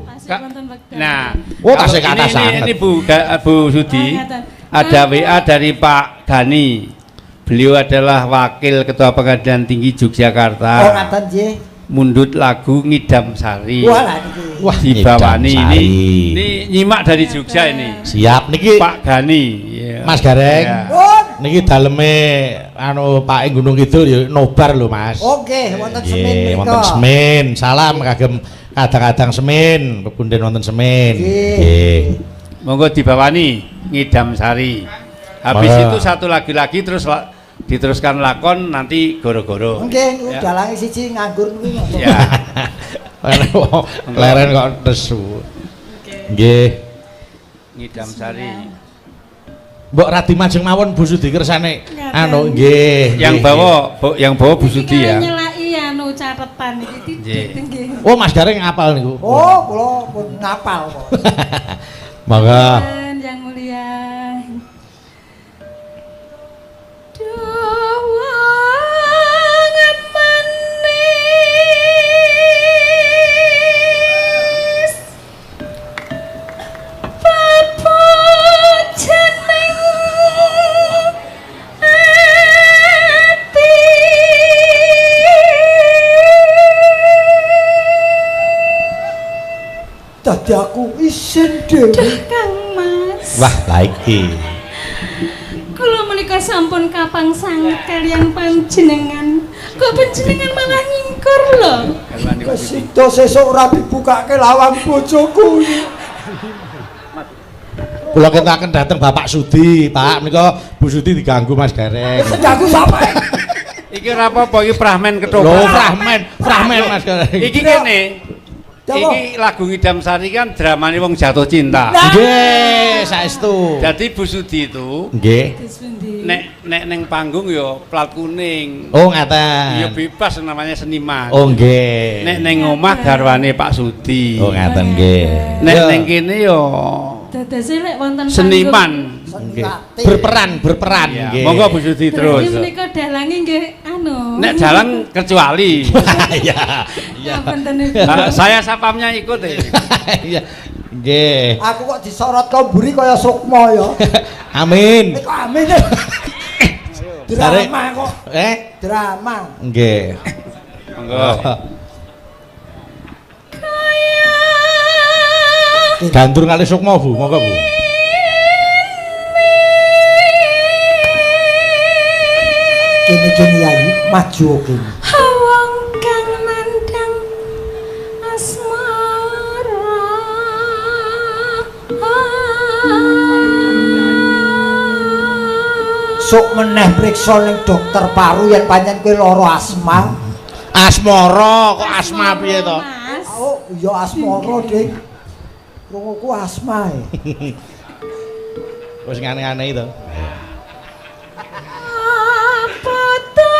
Masih wonten wekdal. Nah, Oh, kalau tasik kata sangat. ini Bu Sudi, Ngeten. ada WA dari Pak Gani. Beliau adalah Wakil Ketua Pengadilan Tinggi Oh Yogyakarta. ngaten nggih. Mundut lagu Ngidam Sari. Walah niki. Wah, Dibawani Ngidam Sari. ini nyimak dari Jogja ini. Siap niki Pak Gani. Ya. Mas Gareng. Ya. Pun. Niki daleme anu Pak Gunung Kidul ya nobar lho Mas. Oke, wonten semin Nggih, menika. wonten semin. Salam kagem kadang-kadang semin, pepunden wonten semin. Nggih. Monggo dibawani Ngidam Sari. Habis Monggo. itu satu lagi terus diteruskan lakon nanti goro-goro. Nggih, Ya. dalange siji nganggur kuwi. Ya. Leren kok nesu. Nggih. Ngidam Sari. Mbok Radi Majeng mawon Bu Sudi kersane Ngaten. anu nggih. Yang nggih, bawa Bu Sudi ya. Nyelaki anu catetan iki Nggih. titik nggih. nggih. Oh Mas Gareng ngapal niku. Oh, kula pun ngapal kok. Monggo. Yang mulia. Dawa ngemanis Bapak jeneng ati Dadi aku isin dhewe. Kang Mas. Wah, la iki. Kula menika sampun kapang sanget kalian panjenengan. Kok panjenengan malah nyingkur lho. Kesida sesuk ora dibukake lawang bojoku. Kula kentaken dateng Bapak Sudi, Pak. Menika Bu Sudi diganggu Mas Gareng. Sejaku sampe. Iki ora apa-apa iki pramen Lho, ketoprak. Pramen Mas Gareng. Iki kene. Coba. Iki lagu Ngidam Sari kan dramane wong jatuh cinta. Nggih, saestu. Jadi Bu Sudi itu Nggih. nek ning panggung ya plat kuning. Oh, ngaten. Ya bebas namanya seniman. Oh, nggih. Nek ning omah garwane Pak Sudi. Oh, ngaten nggih. Nek Ya. ning kene ya Dadase lek wonten seniman. seneng ati. Berperan Ya, nggih. monggo Bu Sudi terus. Berarti menika dalange nggih anu. Nek jalan kecuali. Iya. Iya. Ngapunten niku. Nah, saya sapamnya ikut Iya. Nggih. Aku kok disorot kau buri kaya Sukma ya. Amin. Kok amin. Drama kok. Drama. Nggih. Monggo. Gandrung kali Sukma Bu, monggo Bu. Kene yayi maju kene. Wong kang nandhang asmara. Sok meneh priksa ning dokter paru yen pancen kowe lara asma. Asmara kok asma piye to? Mas. Oh, ya asmara, Dik. Krunguku asma e. Wis ngane-ngane itu. Apa to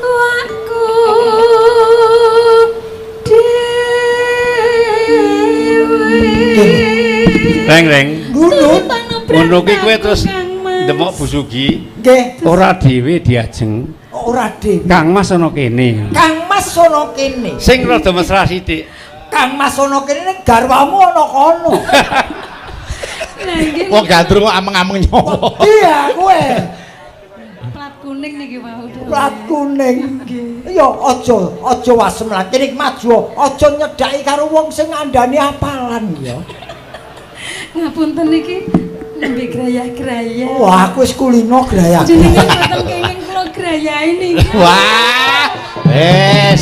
waku dewe. Reng. Gunung. Ngono ki kowe terus ndemok Bu Sugi. Nggih, Ora dhewe diajeng. ora dhewe. Kang Mas ana kene. Kang Mas sono kene. Sing rada mesra sithik. Kang Mas sono kene ning garwamu ana kono. Lah nggih Wong gandrung kok ameng-ameng nyawa. Iya, kowe. plat kuning niki wau. Plat kuning. Ya aja wasem lah kene maju. Aja nyedhaki karo wong sing ngandani apalan ya. Ngapunten niki nembe grayah-grayah. Wah, aku wis kulino graya. Jenengan mboten kenging kula grayahi niki. Wah. Wes.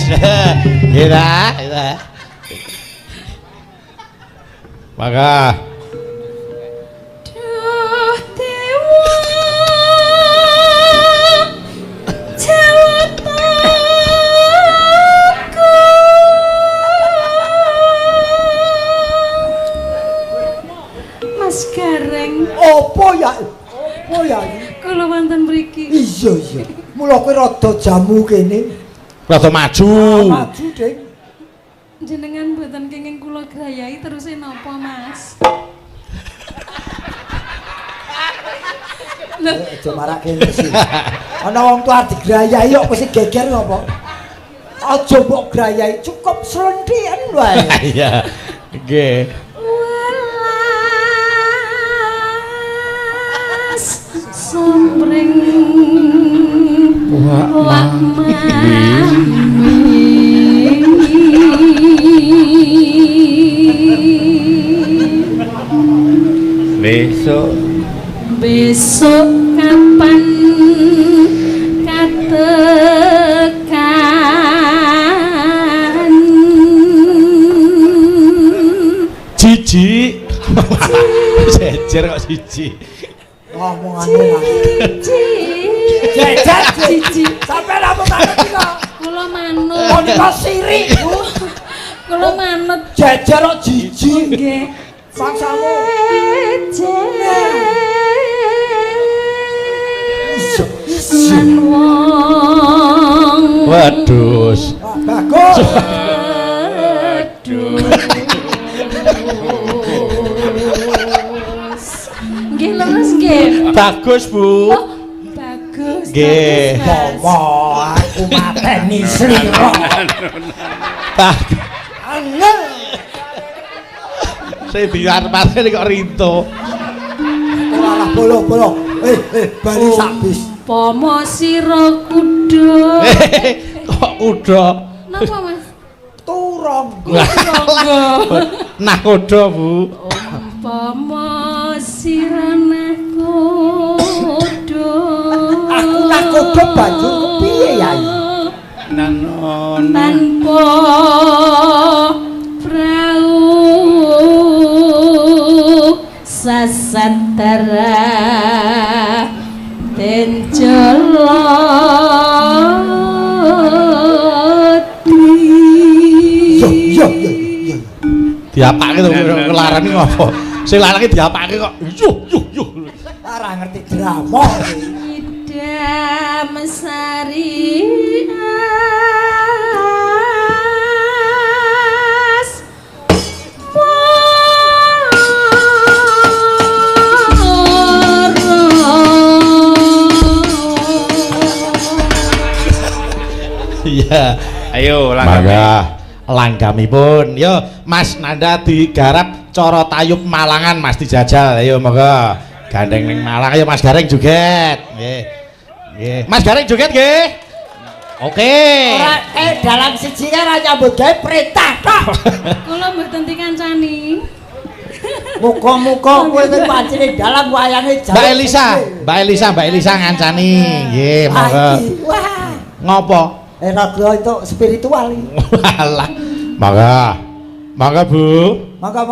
Ira. Maka Duh dewa jawataku. Mas Gareng, Opo ya? Opo ya? kula wonten mriki. Iya. Mula kowe rada jamu kene. rada maju. Maju, Dik. Jenengan mboten kenging kula grayahi terus napa, Mas? Lho, Aja marak kene sih. Ana wong tuwa digrayahi kok mesti geger ngopo? Aja mbok grayahi, cukup slenthian wae. Iya. Nggih. welas somring wak besok kapan katekan Jiji. Jejer kok siji. Ngomongane lah. Jejer cici Sampai apa banget kok? kula manut Kok nika sirik. kula manut Jejer kok jiji. nggih Paksamu. Lan wong Waduh. Bagus. Nggih leres nggih. Bagus, Bu. Bagus. Nggih. Momo aku mateni sliro. Bagus. Angel. Saya diarep-arep kok rinto. Ora bolo-bolo. Bali sabis. Pomo sira kuda. Kok kuda? Napa, Mas? Turong. Nah kuda, Bu. Pomo sira nah kuda. Aku nah kuda banjur kepiye, Yai? Nanon. Tanpa prau sasatara tencoloti. Yo. Diapake to kelarane ngopo? Sing lanang diapake kok. Yuh. Ora ngerti drama. Idam sari as Ayo Mangga langgamipun. Yo Mas Nanda digarap cara tayub Malangan Mas dijajal. Ayo monggo. Gandeng ning Malang. Ayo Mas Gareng joget. Nggih. Nggih. Mas Gareng joget nggih. Oke. Ora dalam siji kan nyambut gawe perintah tok. Kula mboten dikancani. Muga-muga kowe iki pancene dalam wayange Mbak Elisa ngancani. Nggih, monggo. Wah. Ngopo? Raga itu spiritual iki. Walah. Mangga. Mangga, Bu. Mangga.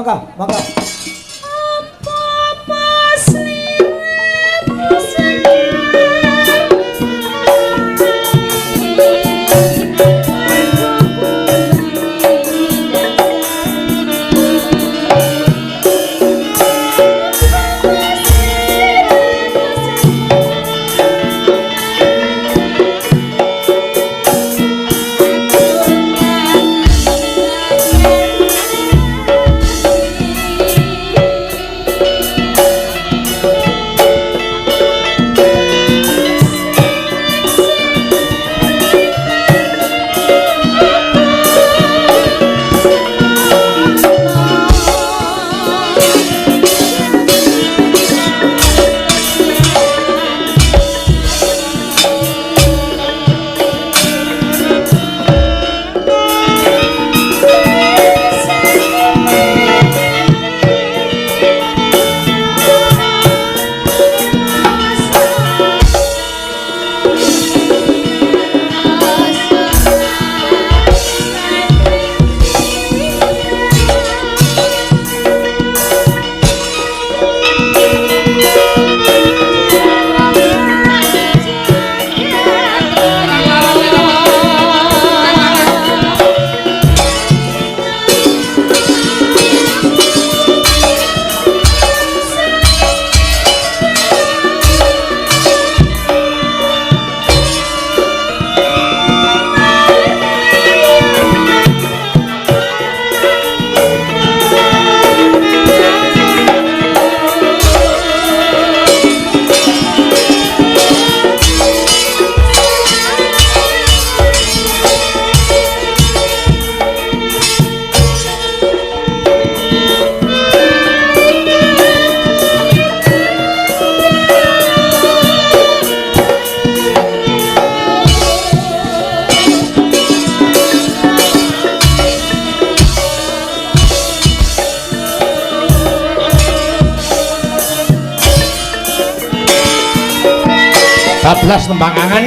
Bablas tembang angan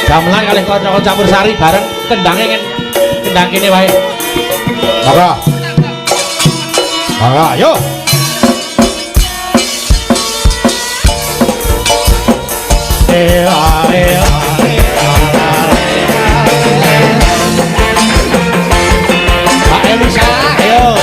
gamelan kalih kanca campur sari bareng kendhange kendhang kene wae. Mangga ayo. Pak Elisa ayo.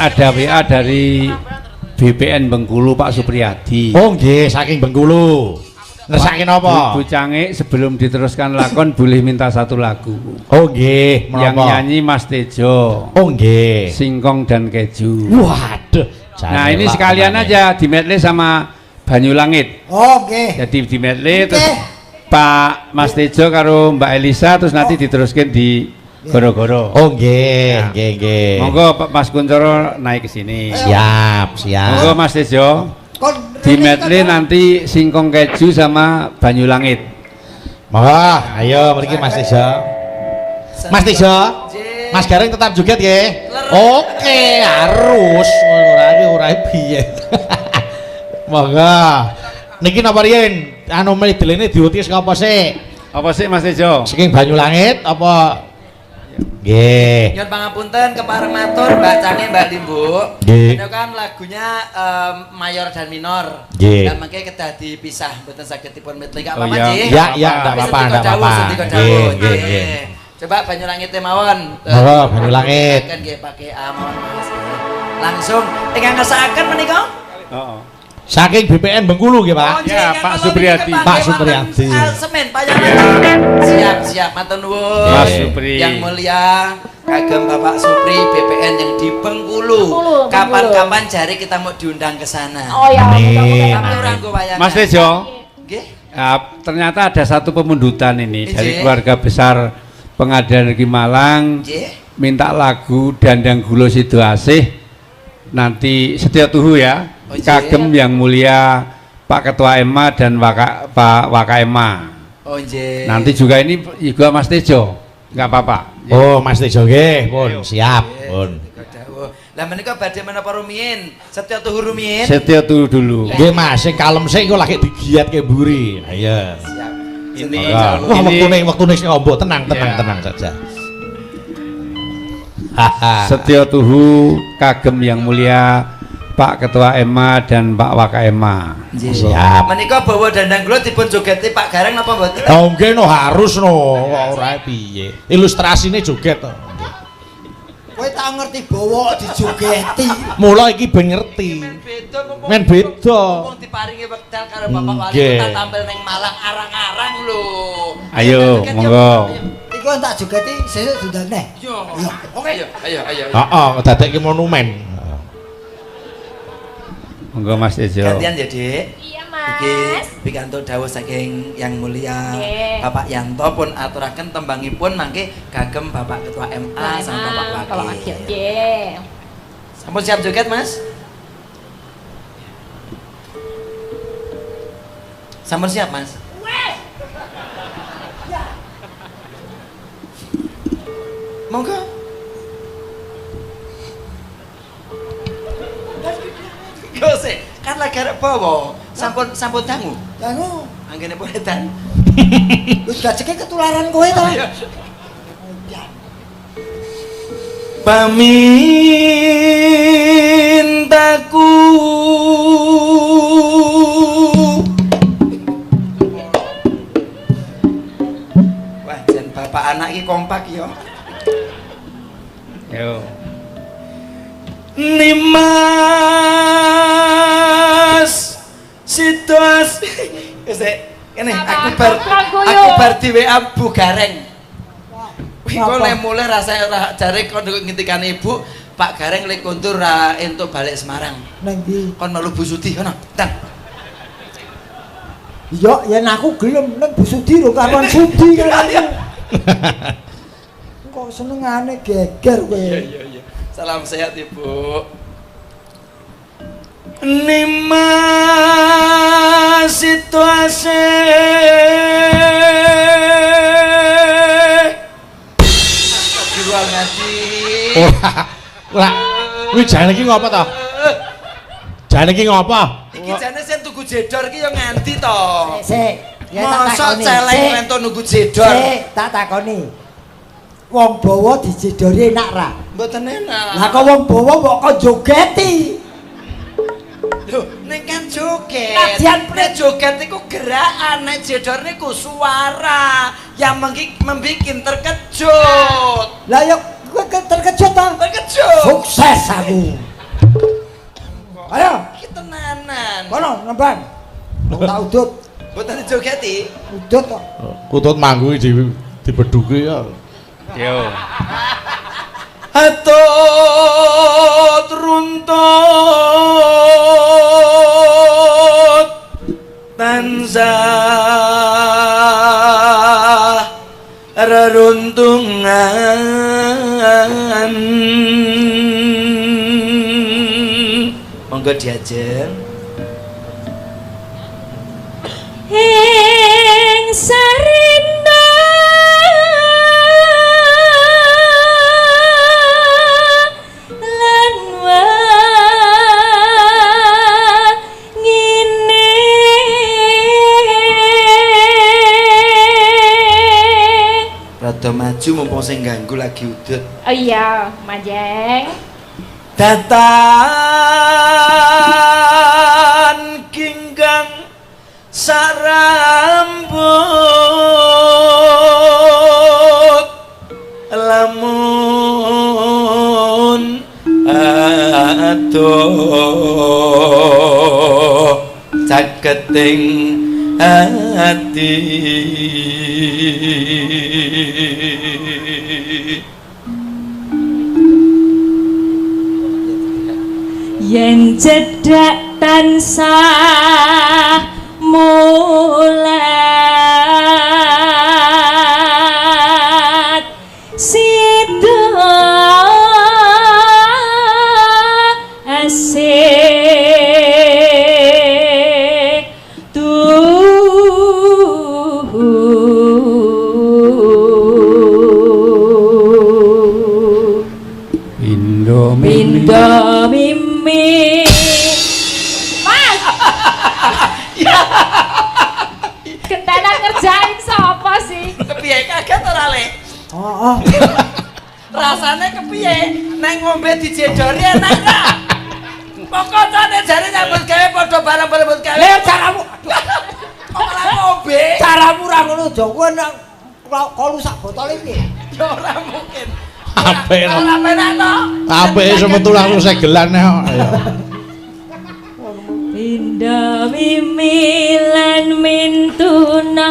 ada WA dari BPN Bengkulu Pak Supriyadi. Oh nggih, saking Bengkulu. Ngersake napa? Bu Cangik sebelum diteruskan lakon boleh minta satu lagu. Oh nggih, Yang menapa? nyanyi Mas Tejo. Oh nggih. Singkong dan keju. Waduh. Nah ini Jangan sekalian lah, aja di medley sama Banyu Langit. Oke. Jadi di medley Oke. terus Pak Mas Tejo karo Mbak Elisa terus nanti diteruskan di Goro-Goro. Oh nggih, nggih nggih. Monggo Pak Mas Kuncoro naik ke sini. Siap, siap. Monggo Mas Tejo. Kon Di medley nanti Singkong Keju sama Banyu Langit. Monggo, ayo mriki Mas Tejo. Mas Tejo. Mas Gareng tetap joget nggih. Oke, harus. Ora piye. Monggo. Niki napa riyen? Anu medlene diutis apa sih? Apa sih Mas Tejo? Saking Banyu Langit apa? Nggih. Nyuwun pangapunten kepareng matur Mbak Cangik Mbak Limbu. Nggih. Itu kan lagunya mayor dan minor. Nggih. Dan mangke kedah dipisah mboten saged dipun medley gak Oh, apa-apa iya. nggih. Ya, ya, ndak apa-apa, ndak apa-apa. Nggih, nggih, nggih. Coba Banyu Langit mawon. Monggo, Banyu Langit. Kan nggih pakai mawon Mas. Langsung ingkang ngersakaken menika. Heeh. Saking BPN Bengkulu nggih, Pak. Ya, Pak Supriyadi. Pak Supriyadi. Semen payangan. Siap, matur nuwun. Mas Supri. Yang mulia kagem Bapak Supri BPN yang di Bengkulu. Bengkulu. Kapan-kapan jari kita mau diundang ke sana. Oh ya, Amin. Tapi orang go wayangan. Mas Tejo. Nggih. Ternyata ada satu pemundutan ini Nggih. dari keluarga besar Pengadilan Negeri Malang Nggih. minta lagu Dandang Gulo Sido Asih nanti Setia Tuhu ya. Oh, nggih. Kagem yang mulia Pak Ketua EMA dan Pak Wakaema. Oh nggih. Nanti juga ini juga Mas Tejo. Enggak apa-apa. Oh, Mas Tejo nggih, pun siap, pun. Lah menika badhe menapa rumiyin? Setya tuhu rumiyin. Setia Tuhu dulu. Nggih, Mas, sing kalem sik engko lagi digiatke mburi. Ayo. Siap. Ini Wah, wektune sing ombo, tenang saja. Haha. Setia Tuhu kagem yang mulia Pak Ketua EMA dan Pak Wakaema. Siap. Menika bawa dandang kula dipun jogeti Pak Gareng napa mboten? Oh, nggih no harus no. Ora piye. Ilustrasine joget to. Kowe tak ngerti bawa dijogeti. Mula iki ben ngerti. Beda kok. Men beda. Wong diparingi wekdal karo Bapak Wali Nggih. Kota tampil ning Malang arang-arang lho. Ayo, monggo. Iku tak jogeti sesuk diundang neh. Yo. Oke yo. Ayo. Heeh, dadekke monumen. Monggo Mas Tejo. Gantian ya, Dik. Iya, Iki Mas. pikantuk dawuh saking Yang Mulia Nggih. Bapak Yanto pun aturaken tembangipun mangke kagem Bapak Ketua MA sama Bapak Kalau Wakil. wakil. Nggih. Sampun siap joget, Mas? Sampun siap, Mas? Monggo. Yo sih, kan lagi arep bawa. Sampun dangu. Dangu, Anggene pun edan. wis gajeke ketularan kowe to. Pamintaku wah jan bapak anak iki kompak yo Yo. Nimas situasi kene aku bar di WA Bu Gareng. Kok lek mulai rasane ora jare kon ngintikan ibu, Pak Gareng lek kondur ra entuk balik Semarang. Nang ndi? Kon melu Bu Sudi ngono. Tang. Iya, yen aku gelem nang Bu Sudi lho kapan Sudi kan aku. Kok senengane geger kowe. Iya. Salam sehat Ibu. Nimas situasi Astagfirullah ngati. Ora. Kuwi jane iki ngopo to? Jane iki ngopo? Iki jane sing tuku jedor iki yo nganti to. Sik, ya tak Mosok takoni. celeng Sik. rento nunggu jedor. Sik, tak takoni. Wong bawa dijedori enak ra? Mboten enak. Lah kok wong bawa kok kon jogeti? Loh, nek kan joget. Latihan Nek joget iku gerakan, nek jedor niku suara yang membikin terkejut. Lah yo kowe terkejut to? Terkejut. Sukses aku. Ayo. Iki tenanan. Kono nembang. Tak udut. Mboten dijogeti. Udut kok. Kutut manggu dibeduki ya. Yo. Hatut runtut tansah reruntungan. Monggo diajeng. Ing Sarindo lan wangine Rada maju mumpung sing ganggu lagi udut. Oh iya, Majeng. Datan kinggang sarambut lamun adoh caketing hati. yen cedhak tansah mulat sida asik Indo Pindo mimi Mas. Gentena ngerjain sapa sih? Kepiye kaget ora Le? Oh. Rasane kepiye? Neng ngombe dijedori enak ra? Pokoknya jare nyambut gawe padha bareng nyambut gawe. Lha caramu. Kok malah ngombe? Caramu ra ngono, Jo. Kowe nek kolu sak botol iki. Ya ora mungkin. Apik no. Ora penak to. Apike semetu langsung segelan kok. Ayo. Pindo mimi lan mintuna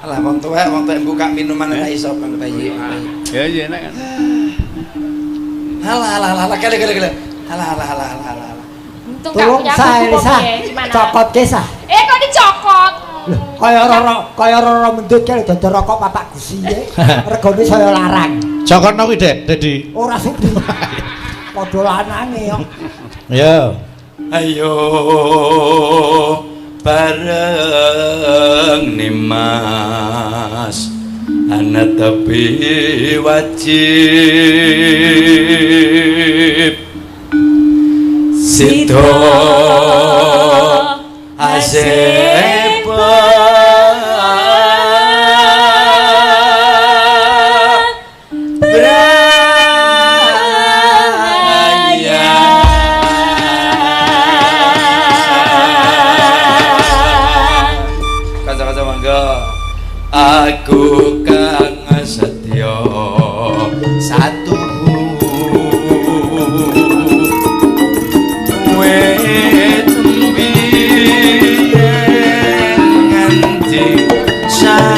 Alah wong tuwek buka minuman ora iso kan bayi. Ya enak kan. Alah kele. Alah. Untung gak Tolong punya saya buku Lisa. piye, gimana? Cokot desa. Kok dicokot? Kaya roro mendut kaya dodol rokok Bapak Gusi. Regane saya larang. Cokotno kuwi, Dek, Dedi. Ora sudi. Padha lanange yo. Ya. Ayo bareng Nimas ana tapi wajib Sito asep aku kang setya satu wet mbiyen nganti saiki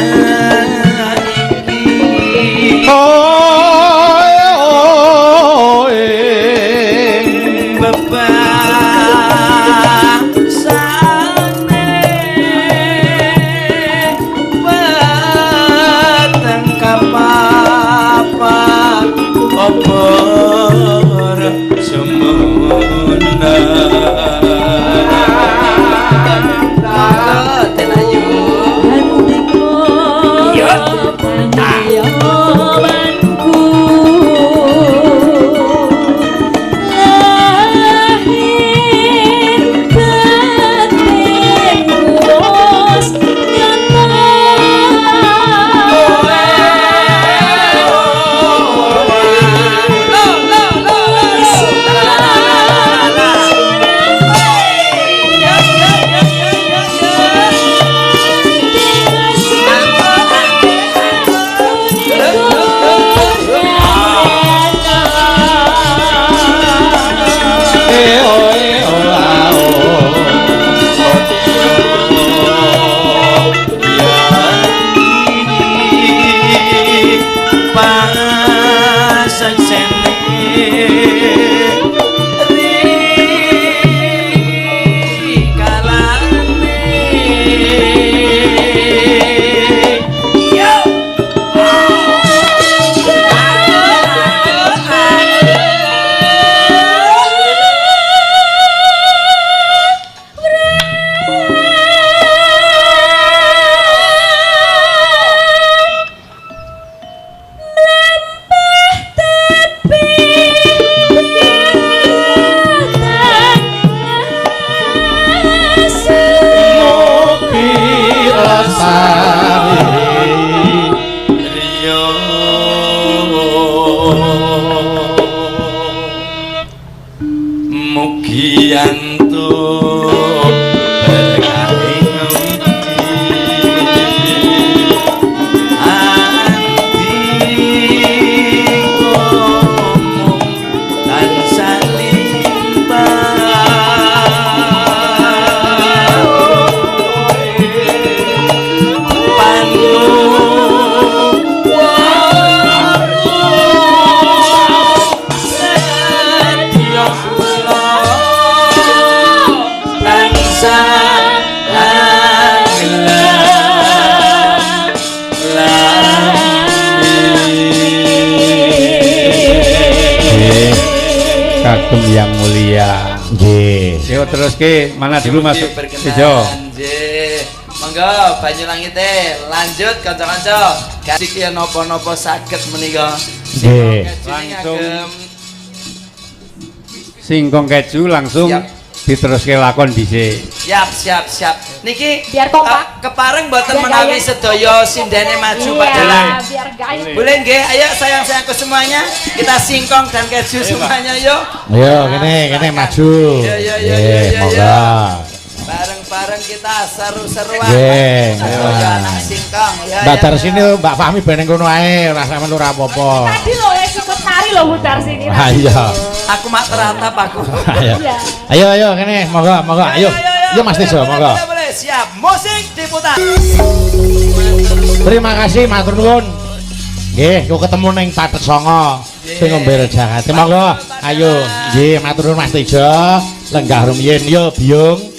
diteruske mana dulu Mas Tejo. Berkenan, nggih. Monggo banyu langite lanjut kanca-kanca. Kasih ya napa-napa saged menika. Nggih. Langsung singkong keju langsung Siap. diteruske lakon dhisik. Siap. Niki Biar kompak. kepareng mboten Biar menawi gaya. sedaya sindene maju Pak Iya, Dalang. biar gaya. Boleh nggih? Ayo sayang-sayangku semuanya. Kita singkong dan keju semuanya yuk. Ayo kene maju. Iya, Nggih, monggo. Bareng-bareng kita seru-seruan. Nggih. Ayo anak singkong. Ya, Mbak ya, Darsini Mbak Fahmi beneng kono ae, ora sampean ora apa-apa. Tadi lo yang ikut nari lo Bu Darsini. Ah iya. Aku mak teratap aku. Ayo. Iya. Ayo kene, monggo. Ayo. Yo Mas Tejo, monggo. Boleh, siap. Musik diputar. Terima kasih matur nuwun. Nggih, yo ketemu ning Patet Songo sing ngombe rejangate. Monggo. Ayo, nggih matur nuwun Mas Tejo. Lenggah rumiyin yo Biung.